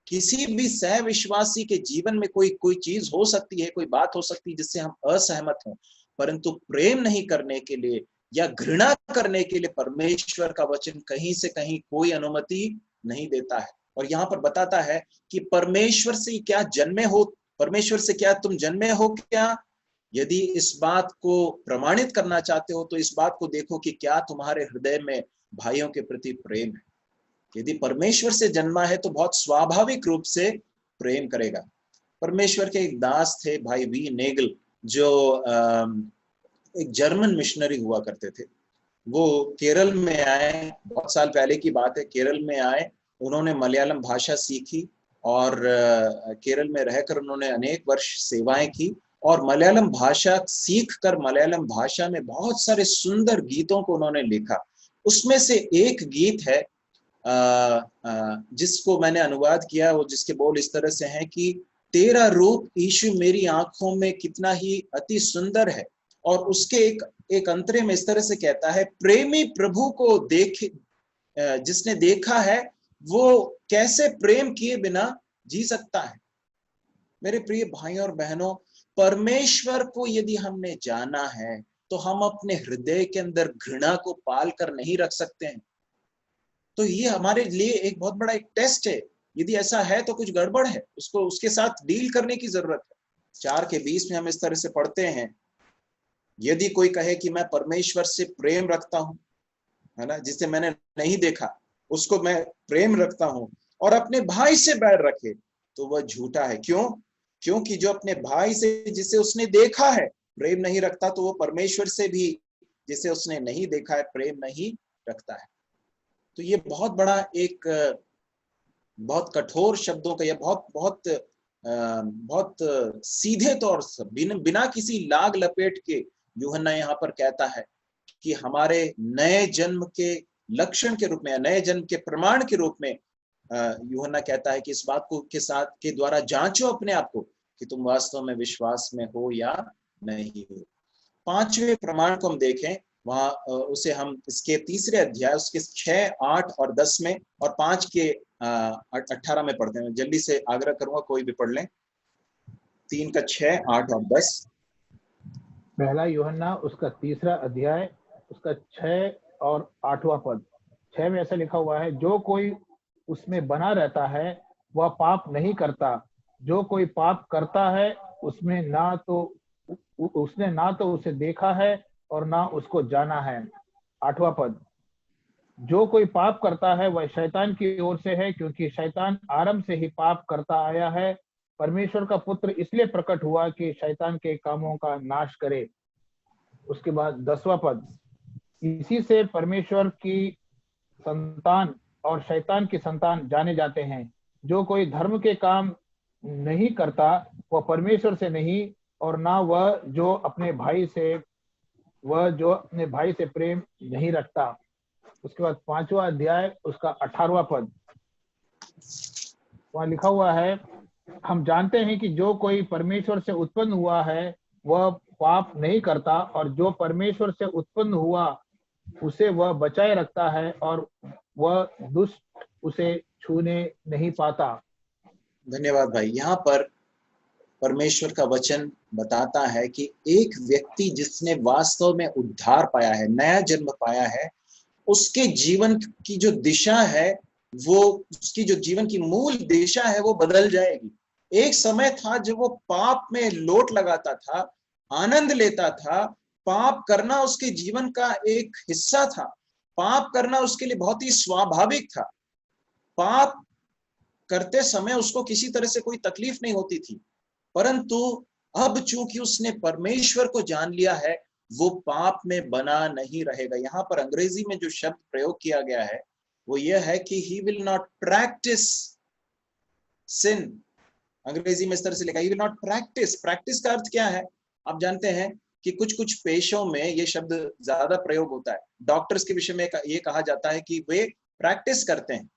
A: किसी भी सह विश्वासी के जीवन में कोई चीज हो सकती है, कोई बात हो सकती है जिससे हम असहमत हों, परंतु प्रेम नहीं करने के लिए या घृणा करने के लिए परमेश्वर का वचन कहीं से कहीं कोई अनुमति नहीं देता है। और यहाँ पर बताता है कि परमेश्वर से क्या जन्मे हो, परमेश्वर से क्या तुम जन्मे हो क्या? यदि इस बात को प्रमाणित करना चाहते हो तो इस बात को देखो कि क्या तुम्हारे हृदय में भाइयों के प्रति प्रेम है। यदि परमेश्वर से जन्मा है तो बहुत स्वाभाविक रूप से प्रेम करेगा। परमेश्वर के एक दास थे, भाई वी नेगल, जो एक जर्मन मिशनरी हुआ करते थे। वो केरल में आए, बहुत साल पहले की बात है, केरल में आए, उन्होंने मलयालम भाषा सीखी और केरल में रहकर उन्होंने अनेक वर्ष सेवाएं की और मलयालम भाषा सीख कर मलयालम भाषा में बहुत सारे सुंदर गीतों को उन्होंने लिखा। उसमें से एक गीत है जिसको मैंने अनुवाद किया, वो जिसके बोल इस तरह से हैं कि तेरा रूप यीशु मेरी आंखों में कितना ही अति सुंदर है। और उसके एक अंतरे में इस तरह से कहता है, प्रेमी प्रभु को जिसने देखा है वो कैसे प्रेम किए बिना जी सकता है। मेरे प्रिय भाइयों और बहनों, परमेश्वर को यदि हमने जाना है तो हम अपने हृदय के अंदर घृणा को पाल कर नहीं रख सकते हैं। तो ये हमारे लिए एक बहुत बड़ा एक टेस्ट है। यदि ऐसा है तो कुछ गड़बड़ है, उसको उसके साथ डील करने की जरूरत है। 4:20 में हम इस तरह से पढ़ते हैं, यदि कोई कहे कि मैं परमेश्वर से प्रेम रखता हूं, है ना, जिसे मैंने नहीं देखा उसको मैं प्रेम रखता हूं, और अपने भाई से बैर रखे तो वह झूठा है। क्यों? क्योंकि जो अपने भाई से जिसे उसने देखा है प्रेम नहीं रखता, तो वो परमेश्वर से भी जिसे उसने नहीं देखा है प्रेम नहीं रखता है। तो ये बहुत बड़ा एक बहुत कठोर शब्दों का, यह बहुत सीधे तौर से बिना किसी लाग लपेट के यूहन्ना यहाँ पर कहता है कि हमारे नए जन्म के लक्षण के रूप में, नए जन्म के प्रमाण के रूप में यूहन्ना कहता है कि इस बात को के द्वारा जांचो अपने आप को कि तुम वास्तव में विश्वास में हो या नहीं हो। 5वें प्रमाण को हम देखें, वहां उसे हम इसके 3 अध्याय उसके 6, 8 और 10 में और 5 के 18 में पढ़ते हैं। जल्दी से आग्रह करूंगा कोई भी पढ़ लें। 3 का 6, 8 और 10।
B: पहला यूहन्ना उसका 3 अध्याय उसका 6 और 8वां पद। 6 में ऐसा लिखा हुआ है, जो कोई उसमें बना रहता है वह पाप नहीं करता। जो कोई पाप करता है उसने ना तो उसे देखा है और ना उसको जाना है। 8वां पद, जो कोई पाप करता है वह शैतान की ओर से है, क्योंकि शैतान आरंभ से ही पाप करता आया है। परमेश्वर का पुत्र इसलिए प्रकट हुआ कि शैतान के कामों का नाश करे। उसके बाद 10वां पद, इसी से परमेश्वर की संतान और शैतान की संतान जाने जाते हैं। जो कोई धर्म के काम नहीं करता वह परमेश्वर से नहीं, और ना वह जो अपने भाई से प्रेम नहीं रखता। उसके बाद 5वां अध्याय उसका 18वां पद, वहां लिखा हुआ है, हम जानते हैं कि जो कोई परमेश्वर से उत्पन्न हुआ है वह पाप नहीं करता, और जो परमेश्वर से उत्पन्न हुआ उसे वह बचाए रखता है और वह दुष्ट उसे छूने नहीं पाता।
A: धन्यवाद भाई। यहाँ पर परमेश्वर का वचन बताता है कि एक व्यक्ति जिसने वास्तव में उद्धार पाया है, नया जन्म पाया है, उसके जीवन की जो दिशा है, वो उसकी जो जीवन की मूल दिशा है वो बदल जाएगी। एक समय था जब वो पाप में लोट लगाता था, आनंद लेता था, पाप करना उसके जीवन का एक हिस्सा था, पाप करना उसके लिए बहुत ही स्वाभाविक था, पाप करते समय उसको किसी तरह से कोई तकलीफ नहीं होती थी। परंतु अब चूंकि उसने परमेश्वर को जान लिया है, वो पाप में बना नहीं रहेगा। यहाँ पर अंग्रेजी में जो शब्द प्रयोग किया गया है वो यह है कि he will not practice sin। अंग्रेजी में इस तरह से लिखा, he will not practice। Practice का अर्थ क्या है? आप जानते हैं कि कुछ कुछ पेशों में ये शब्द ज्यादा प्रयोग होता है। डॉक्टर्स के विषय में ये कहा जाता है कि वे प्रैक्टिस करते हैं,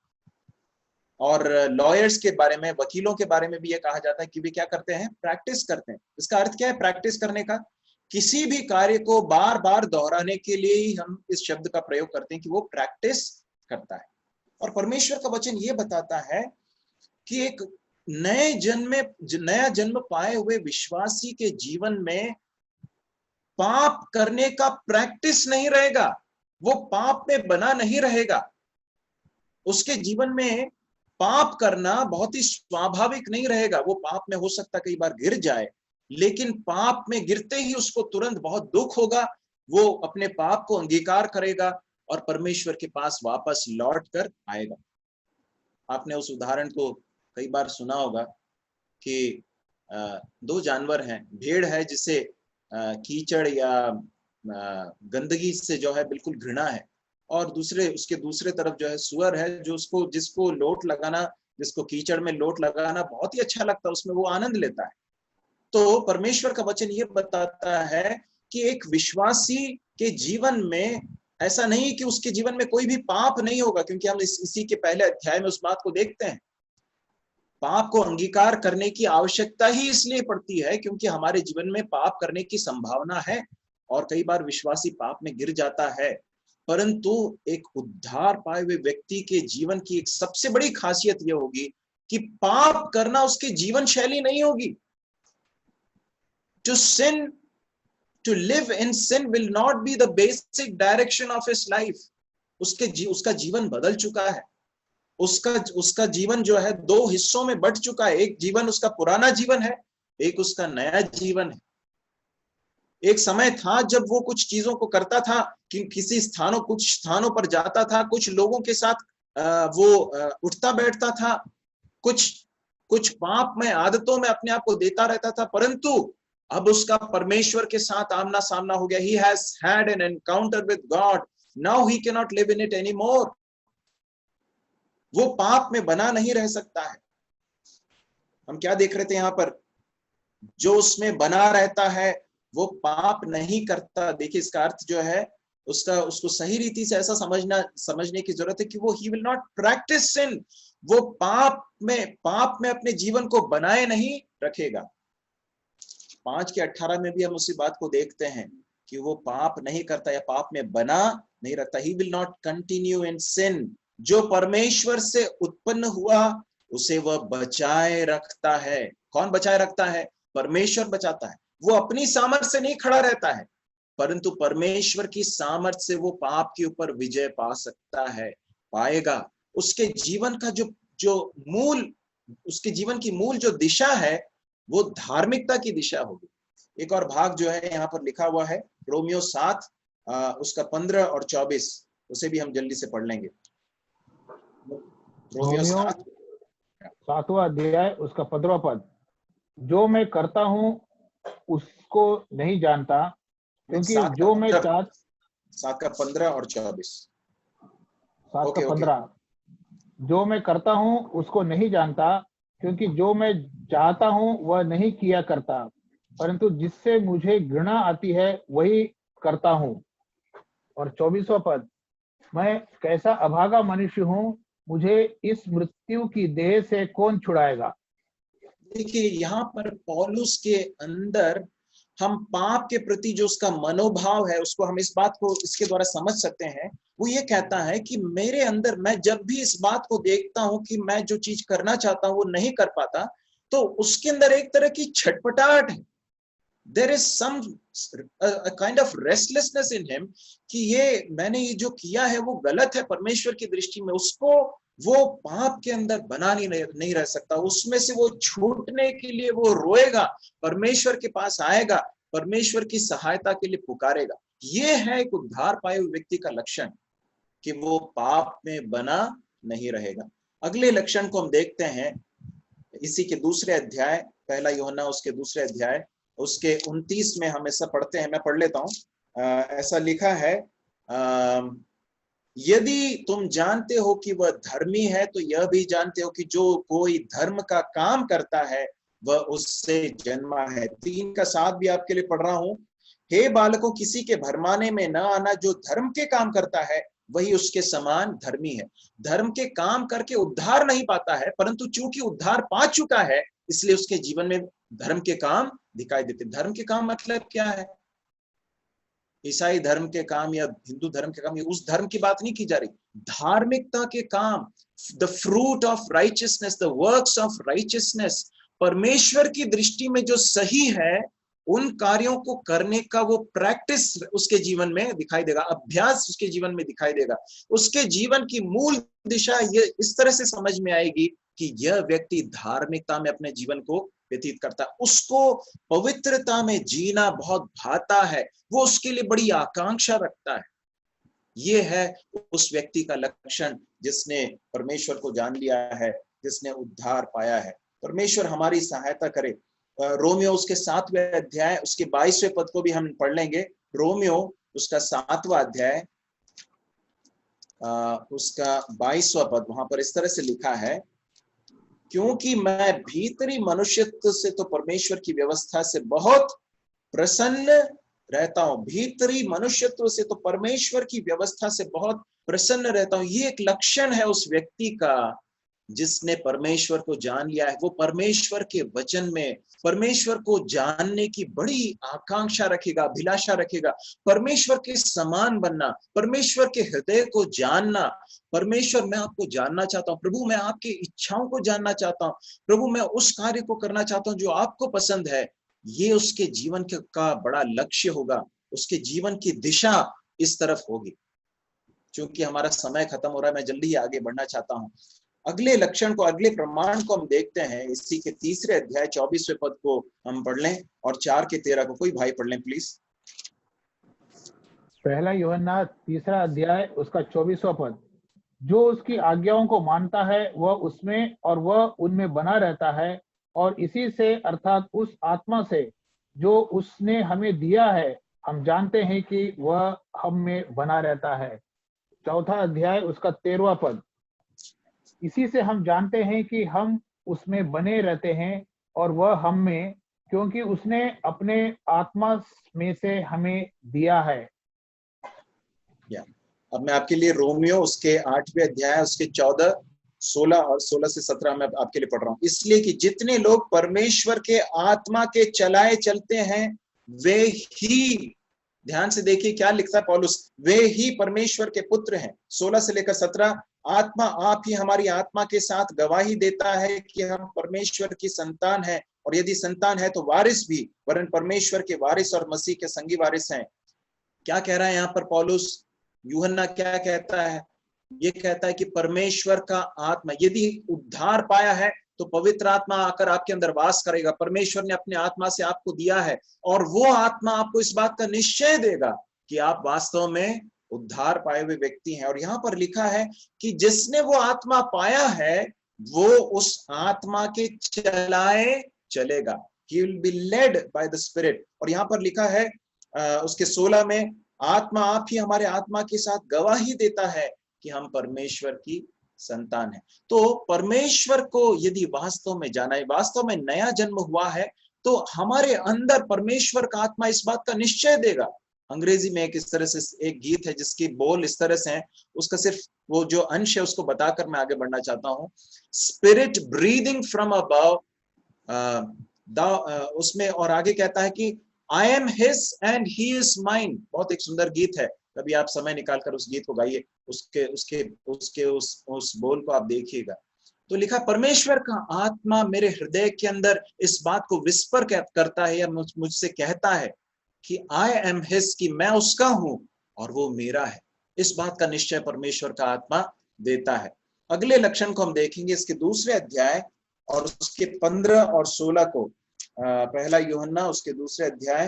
A: और लॉयर्स के बारे में, वकीलों के बारे में भी ये कहा जाता है कि वे क्या करते हैं? प्रैक्टिस करते हैं। इसका अर्थ क्या है प्रैक्टिस करने का? किसी भी कार्य को बार बार दोहराने के लिए ही हम इस शब्द का प्रयोग करते हैं कि वो प्रैक्टिस करता है। और परमेश्वर का वचन ये बताता है कि एक नया जन्म पाए हुए विश्वासी के जीवन में पाप करने का प्रैक्टिस नहीं रहेगा, वो पाप में बना नहीं रहेगा। उसके जीवन में पाप करना बहुत ही स्वाभाविक नहीं रहेगा। वो पाप में हो सकता कई बार गिर जाए, लेकिन पाप में गिरते ही उसको तुरंत बहुत दुख होगा, वो अपने पाप को अंगीकार करेगा और परमेश्वर के पास वापस लौट कर आएगा। आपने उस उदाहरण को कई बार सुना होगा कि दो जानवर हैं। भेड़ है जिसे कीचड़ या गंदगी से जो है बिल्कुल घृणा है, और उसके दूसरे तरफ जो है सुअर है, जो जिसको लोट लगाना, जिसको कीचड़ में लोट लगाना बहुत ही अच्छा लगता है, उसमें वो आनंद लेता है। तो परमेश्वर का वचन ये बताता है कि एक विश्वासी के जीवन में ऐसा नहीं कि उसके जीवन में कोई भी पाप नहीं होगा, क्योंकि हम इसी के पहले अध्याय में उस बात को देखते हैं। पाप को अंगीकार करने की आवश्यकता ही इसलिए पड़ती है क्योंकि हमारे जीवन में पाप करने की संभावना है, और कई बार विश्वासी पाप में गिर जाता है। परंतु एक उद्धार पाए हुए व्यक्ति के जीवन की एक सबसे बड़ी खासियत यह होगी कि पाप करना उसकी जीवन शैली नहीं होगी। To live in sin will not be the basic direction of his life। उसका जीवन बदल चुका है। उसका जीवन जो है दो हिस्सों में बंट चुका है। एक जीवन उसका पुराना जीवन है, एक उसका नया जीवन है। एक समय था जब वो कुछ चीजों को करता था कि कुछ स्थानों पर जाता था, कुछ लोगों के साथ वो उठता बैठता था, कुछ पाप में आदतों में अपने आप को देता रहता था। परंतु अब उसका परमेश्वर के साथ आमना सामना हो गया। He has had an encounter with God. Now he cannot live in it anymore। वो पाप में बना नहीं रह सकता है। हम क्या देख रहे थे यहाँ पर? जो उसमें बना रहता है वो पाप नहीं करता। देखिए इसका अर्थ जो है उसको सही रीति से ऐसा समझने की जरूरत है कि वो he will not practice sin। वो पाप में अपने जीवन को बनाए नहीं रखेगा। 5:18 में भी हम उसी बात को देखते हैं कि वो पाप नहीं करता या पाप में बना नहीं रहता। He will not continue in sin। जो परमेश्वर से उत्पन्न हुआ उसे वह बचाए रखता है। कौन बचाए रखता है? परमेश्वर बचाता है। वो अपनी सामर्थ्य से नहीं खड़ा रहता है, परंतु परमेश्वर की सामर्थ्य से वो पाप के ऊपर विजय पा सकता है, पाएगा। उसके जीवन का उसके जीवन की मूल जो दिशा है वो धार्मिकता की दिशा होगी। एक और भाग जो है यहाँ पर लिखा हुआ है, रोमियो 7 उसका 15 और 24, उसे भी हम जल्दी से पढ़ लेंगे। रोमियो
B: 7वां अध्याय उसका 15वां पद। जो मैं करता हूँ उसको नहीं जानता, क्योंकि जो मैं
A: 7 का 15 और 24।
B: 7 का 15। जो मैं करता हूँ उसको नहीं जानता, क्योंकि जो मैं चाहता हूँ वह नहीं किया करता, परंतु जिससे मुझे घृणा आती है वही करता हूँ। और 24वां पद। मैं कैसा अभागा मनुष्य हूँ, मुझे इस मृत्यु की देह से कौन छुड़ाएगा।
A: देखिए यहाँ पर पौलुस के अंदर हम पाप के प्रति जो उसका मनोभाव है उसको हम इस बात को इसके द्वारा समझ सकते हैं वो ये कहता है कि मेरे अंदर, मैं जब भी इस बात को देखता हूं कि मैं जो चीज करना चाहता हूं वो नहीं कर पाता, तो उसके अंदर एक तरह की छटपटाहट है। There is some kind of restlessness in him कि ये मैंने ये जो किया है वो गलत है परमेश्वर की दृष्टि में। उसको वो पाप के अंदर बना नहीं रह सकता, उसमें से वो छूटने के लिए वो रोएगा, परमेश्वर के पास आएगा, परमेश्वर की सहायता के लिए पुकारेगा। ये है एक उद्धार पाए हुए व्यक्ति का लक्षण कि वो पाप में बना नहीं रहेगा। अगले लक्षण को हम देखते हैं इसी के दूसरे अध्याय, पहला यूहन्ना उसके दूसरे अध्याय उसके 29 में हम ऐसा पढ़ते हैं, मैं पढ़ लेता हूं। ऐसा लिखा है, यदि तुम जानते हो कि वह धर्मी है तो यह भी जानते हो कि जो कोई धर्म का काम करता है वह उससे जन्मा है। 3 का 7 भी आपके लिए पढ़ रहा हूं। हे बालकों, किसी के भरमाने में न आना, जो धर्म के काम करता है वही उसके समान धर्मी है। धर्म के काम करके उद्धार नहीं पाता है, परंतु चूंकि उद्धार पा चुका है इसलिए उसके जीवन में धर्म के काम दिखाई देते। धर्म के काम मतलब क्या है? ईसाई धर्म के काम या हिंदू धर्म के काम, उस धर्म की बात नहीं की जा रही। धार्मिकता के काम, the fruit of righteousness, the works of righteousness, परमेश्वर की दृष्टि में जो सही है उन कार्यों को करने का वो प्रैक्टिस उसके जीवन में दिखाई देगा, अभ्यास उसके जीवन में दिखाई देगा। उसके जीवन की मूल दिशा ये इस तरह से समझ में आएगी कि यह व्यक्ति धार्मिकता में अपने जीवन को व्यतीत करता है, उसको पवित्रता में जीना बहुत भाता है, वो उसके लिए बड़ी आकांक्षा रखता है। ये है उस व्यक्ति का लक्षण जिसने परमेश्वर को जान लिया है, जिसने उद्धार पाया है। परमेश्वर हमारी सहायता करे। रोमियो उसके 7वें अध्याय उसके 22वें पद को भी हम पढ़ लेंगे। रोमियो उसका 7वां अध्याय उसका 22वां पद, वहां पर इस तरह से लिखा है, क्योंकि मैं भीतरी मनुष्यत्व से तो परमेश्वर की व्यवस्था से बहुत प्रसन्न रहता हूं। भीतरी मनुष्यत्व से तो परमेश्वर की व्यवस्था से बहुत प्रसन्न रहता हूं। ये एक लक्षण है उस व्यक्ति का जिसने परमेश्वर को जान लिया है। वो परमेश्वर के वचन में परमेश्वर को जानने की बड़ी आकांक्षा रखेगा, अभिलाषा रखेगा, परमेश्वर के समान बनना, परमेश्वर के हृदय को जानना। परमेश्वर, मैं आपको जानना चाहता हूं प्रभु, मैं आपकी इच्छाओं को जानना चाहता हूं प्रभु, मैं उस कार्य को करना चाहता हूं जो आपको पसंद है। ये उसके जीवन का बड़ा लक्ष्य होगा, उसके जीवन की दिशा इस तरफ होगी। क्योंकि हमारा समय खत्म हो रहा है, मैं जल्दी ही आगे बढ़ना चाहता हूं। अगले लक्षण को, अगले प्रमाण को हम देखते हैं इसी के 3रे अध्याय 24वें पद को हम पढ़ लें और 4 के 13 को कोई भाई पढ़ लें प्लीज।
B: पहला यूहन्ना 3रा अध्याय उसका 24वां पद, जो उसकी आज्ञाओं को मानता है वह उसमें और वह उनमें बना रहता है, और इसी से अर्थात उस आत्मा से जो उसने हमें दिया है हम जानते हैं कि वह हम में बना रहता है। 4था अध्याय उसका 13वां पद, इसी से हम जानते हैं कि हम उसमें बने रहते हैं और वह हम में, क्योंकि उसने अपने आत्मा में से हमें दिया है।
A: अब मैं आपके लिए रोमियो उसके 8वें अध्याय उसके 14, 16 और 16 से 17 में आपके लिए पढ़ रहा हूं। इसलिए कि जितने लोग परमेश्वर के आत्मा के चलाए चलते हैं वे ही, ध्यान से देखिए क्या लिखता है पौलुस, वे ही परमेश्वर के पुत्र हैं। 16 से लेकर 17, आत्मा आप ही हमारी आत्मा के साथ गवाही देता है कि हम परमेश्वर की संतान हैं, और यदि संतान है तो वारिस भी, वरन परमेश्वर के वारिस और मसीह के संगी वारिस हैं। क्या कह रहा है यहाँ पर पौलुस? यूहन्ना क्या कहता है? ये कहता है कि परमेश्वर का आत्मा, यदि उद्धार पाया है तो पवित्र आत्मा आकर आपके अंदर वास करेगा। परमेश्वर ने अपने आत्मा से आपको दिया है और वो आत्मा आपको इस बात का निश्चय देगा कि आप वास्तव में उद्धार पाए हुए व्यक्ति हैं। और यहाँ पर लिखा है कि जिसने वो आत्मा पाया है वो उस आत्मा के चलाए चलेगा। He will be led by the Spirit। और यहाँ पर लिखा है उसके 16 में, आत्मा आप ही हमारे आत्मा के साथ गवाही देता है कि हम परमेश्वर की संतान है। तो परमेश्वर को यदि वास्तव में जाना है, वास्तव में नया जन्म हुआ है, तो हमारे अंदर परमेश्वर का आत्मा इस बात का निश्चय देगा। अंग्रेजी में एक इस तरह से एक गीत है जिसकी बोल इस तरह से हैं, उसका सिर्फ वो जो अंश है उसको बताकर मैं आगे बढ़ना चाहता हूँ। स्पिरिट ब्रीदिंग फ्रॉम अबव, उसमें और आगे कहता है कि I am his and he is mine. बहुत एक सुंदर गीत है। कभी आप समय निकालकर उस गीत को गाइए, उसके उसके उसके उस बोल को आप देखिएगा। तो लिखा, परमेश्वर का आत्मा मेरे हृदय के अंदर इस बात को विस्पर करता है या मुझसे कहता है कि आई एम हिज, कि मैं उसका हूं और वो मेरा है। इस बात का निश्चय परमेश्वर का आत्मा देता है। अगले लक्षण को हम देखेंगे इसके दूसरे अध्याय और उसके 15 और 16 को। पहला यूहन्ना उसके दूसरे अध्याय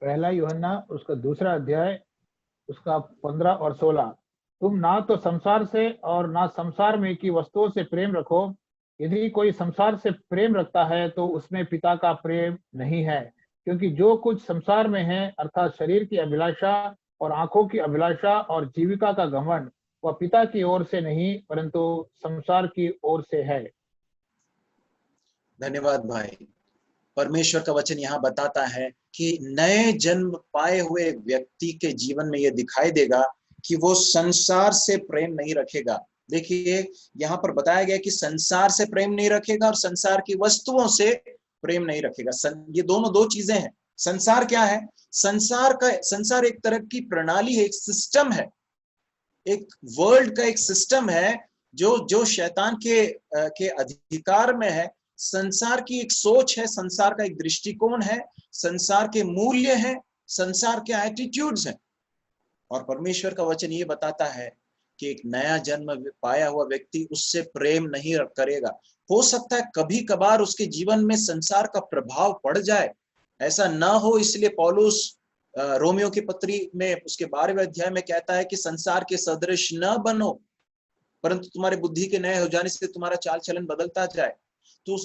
B: पहला यूहन्ना उसका दूसरा अध्याय उसका 15 और 16। तुम ना तो संसार से और ना संसार में की वस्तुओं से प्रेम रखो। यदि कोई संसार से प्रेम रखता है तो उसमें पिता का प्रेम नहीं है, क्योंकि जो कुछ संसार में है, अर्थात शरीर की अभिलाषा और आंखों की अभिलाषा और जीविका का घमंड, वह पिता की ओर से नहीं परंतु संसार की ओर से है।
A: धन्यवाद भाई। परमेश्वर का वचन यहाँ बताता है कि नए जन्म पाए हुए व्यक्ति के जीवन में यह दिखाई देगा कि वो संसार से प्रेम नहीं रखेगा। देखिए, यहाँ पर बताया गया कि संसार से प्रेम नहीं रखेगा और संसार की वस्तुओं से प्रेम नहीं रखेगा। ये दोनों दो चीजें हैं। संसार क्या है? संसार एक तरह की प्रणाली है, एक सिस्टम है, एक वर्ल्ड का एक सिस्टम है जो शैतान के अधिकार में है। संसार की एक सोच है, संसार का एक दृष्टिकोण है, संसार के मूल्य हैं, संसार के एटीट्यूड्स हैं। और परमेश्वर का वचन ये बताता है कि एक नया जन्म पाया हुआ व्यक्ति उससे प्रेम नहीं करेगा। हो सकता है कभी कभार उसके जीवन में संसार का प्रभाव पड़ जाए, ऐसा ना हो इसलिए पौलुस रोमियो की पत्री में उसके 12वें अध्याय में कहता है कि संसार के सदृश न बनो, परंतु तुम्हारे बुद्धि के नए हो जाने से तुम्हारा चाल चलन बदलता जाए। तो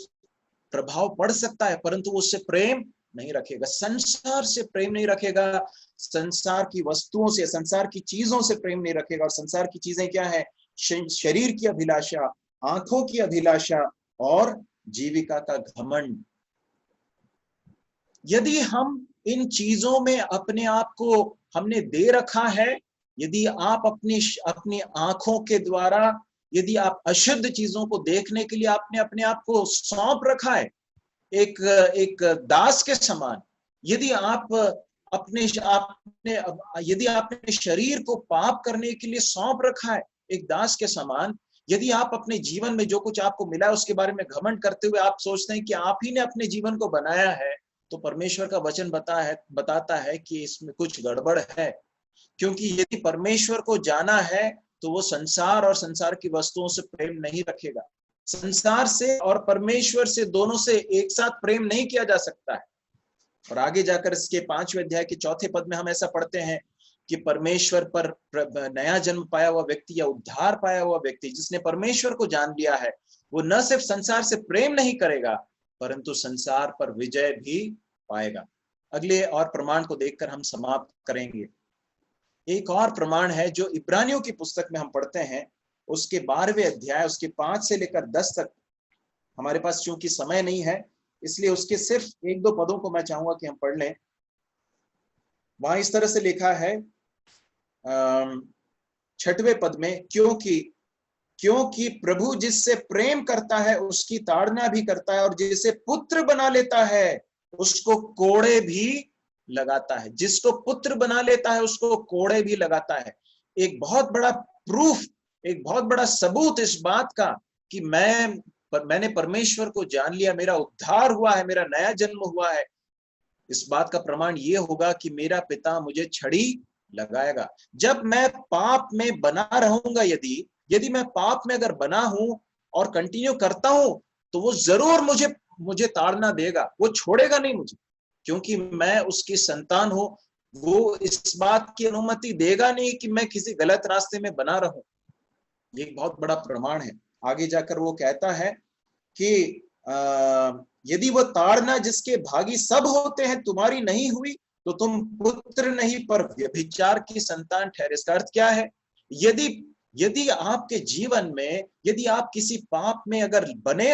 A: प्रभाव पड़ सकता है, परंतु उससे प्रेम नहीं रखेगा, संसार से प्रेम नहीं रखेगा, संसार की वस्तुओं से, संसार की चीजों से प्रेम नहीं रखेगा। और संसार की चीजें क्या है? शरीर की अभिलाषा, आंखों की अभिलाषा और जीविका का घमंड। यदि हम इन चीजों में अपने आप को हमने दे रखा है, यदि आप अपनी आंखों के द्वारा, यदि आप अशुद्ध चीजों को देखने के लिए आपने अपने आप को सौंप रखा है, एक दास के समान, यदि यदि आपने शरीर को पाप करने के लिए सौंप रखा है एक दास के समान, यदि आप अपने जीवन में जो कुछ आपको मिला है उसके बारे में घमंड करते हुए आप सोचते हैं कि आप ही ने अपने जीवन को बनाया है, तो परमेश्वर का वचन बताता है कि इसमें कुछ गड़बड़ है। क्योंकि यदि परमेश्वर को जाना है तो वो संसार और संसार की वस्तुओं से प्रेम नहीं रखेगा। संसार से और परमेश्वर से, दोनों से एक साथ प्रेम नहीं किया जा सकता है। और आगे जाकर इसके 5वें अध्याय के 4थे पद में हम ऐसा पढ़ते हैं कि परमेश्वर पर नया जन्म पाया हुआ व्यक्ति या उद्धार पाया हुआ व्यक्ति जिसने परमेश्वर को जान लिया है, वो न सिर्फ संसार से प्रेम नहीं करेगा परंतु संसार पर विजय भी पाएगा। अगले और प्रमाण को देखकर हम समाप्त करेंगे। एक और प्रमाण है जो इब्रानियों की पुस्तक में हम पढ़ते हैं, उसके 12वें अध्याय उसके 5 से लेकर 10 तक। हमारे पास चूंकि समय नहीं है इसलिए उसके सिर्फ 1-2 पदों को मैं चाहूंगा कि हम पढ़ लें। वहां इस तरह से लिखा है 6वें पद में, क्योंकि प्रभु जिससे प्रेम करता है उसकी ताड़ना भी करता है और जिसे पुत्र बना लेता है उसको कोड़े भी लगाता है। जिसको पुत्र बना लेता है उसको कोड़े भी लगाता है। एक बहुत बड़ा प्रूफ, एक बहुत बड़ा सबूत इस बात का कि मैंने परमेश्वर को जान लिया, मेरा उद्धार हुआ है, मेरा नया जन्म हुआ है, इस बात का प्रमाण ये होगा कि मेरा पिता मुझे छड़ी लगाएगा। जब मैं पाप में बना रहूंगा, यदि मैं पाप में अगर बना हूं और कंटिन्यू करता हूं तो वो जरूर मुझे ताड़ना देगा, वो छोड़ेगा नहीं मुझे, क्योंकि मैं उसकी संतान हूं। वो इस बात की अनुमति देगा नहीं कि मैं किसी गलत रास्ते में बना रहूं। ये एक बहुत बड़ा प्रमाण है। आगे जाकर वो कहता है कि यदि वो ताड़ना जिसके भागी सब होते हैं तुम्हारी नहीं हुई तो तुम पुत्र नहीं पर व्यभिचार की संतान ठहरे। इसका अर्थ क्या है? यदि आपके जीवन में, यदि आप किसी पाप में अगर बने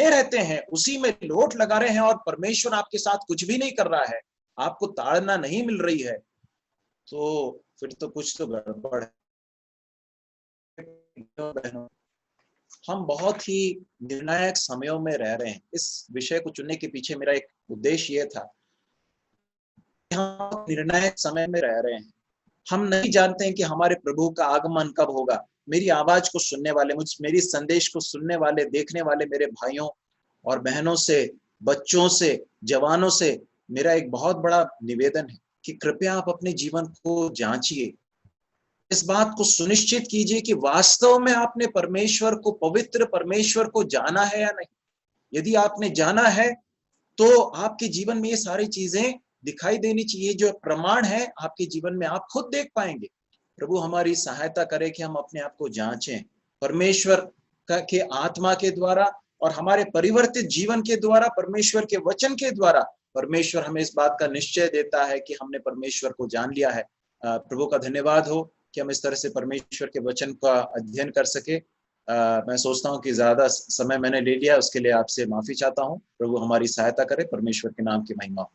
A: रहते हैं, उसी में लोट लगा रहे हैं और परमेश्वर आपके साथ कुछ भी नहीं कर रहा है, आपको ताड़ना नहीं मिल रही है, तो फिर तो कुछ तो गड़बड़ है। हम बहुत ही निर्णायक समयों में रह रहे हैं। इस विषय को चुनने के पीछे मेरा एक उद्देश्य ये था कि हम निर्णायक समय में रह रहे हैं। हम नहीं जानते हैं कि हमारे प्रभु का आगमन कब होगा। मेरी आवाज को सुनने वाले, मेरी संदेश को सुनने वाले, देखने वाले मेरे भाइयों और बहनों से, बच्चों से, जवानों से मेरा एक बहुत बड़ा निवेदन है कि कृपया आप अपने जीवन को जांचिए। इस बात को सुनिश्चित कीजिए कि वास्तव में आपने परमेश्वर को, पवित्र परमेश्वर को जाना है या नहीं। यदि आपने जाना है तो आपके जीवन में ये सारी चीजें दिखाई देनी चाहिए। जो प्रमाण है आपके जीवन में आप खुद देख पाएंगे। प्रभु हमारी सहायता करे कि हम अपने आप को जांचें परमेश्वर के आत्मा के द्वारा और हमारे परिवर्तित जीवन के द्वारा, परमेश्वर के वचन के द्वारा। परमेश्वर हमें इस बात का निश्चय देता है कि हमने परमेश्वर को जान लिया है। प्रभु का धन्यवाद हो कि हम इस तरह से परमेश्वर के वचन का अध्ययन कर सके। मैं सोचता हूँ कि ज्यादा समय मैंने ले लिया, उसके लिए आपसे माफी चाहता हूँ। प्रभु हमारी सहायता करे। परमेश्वर के नाम की महिमा हो।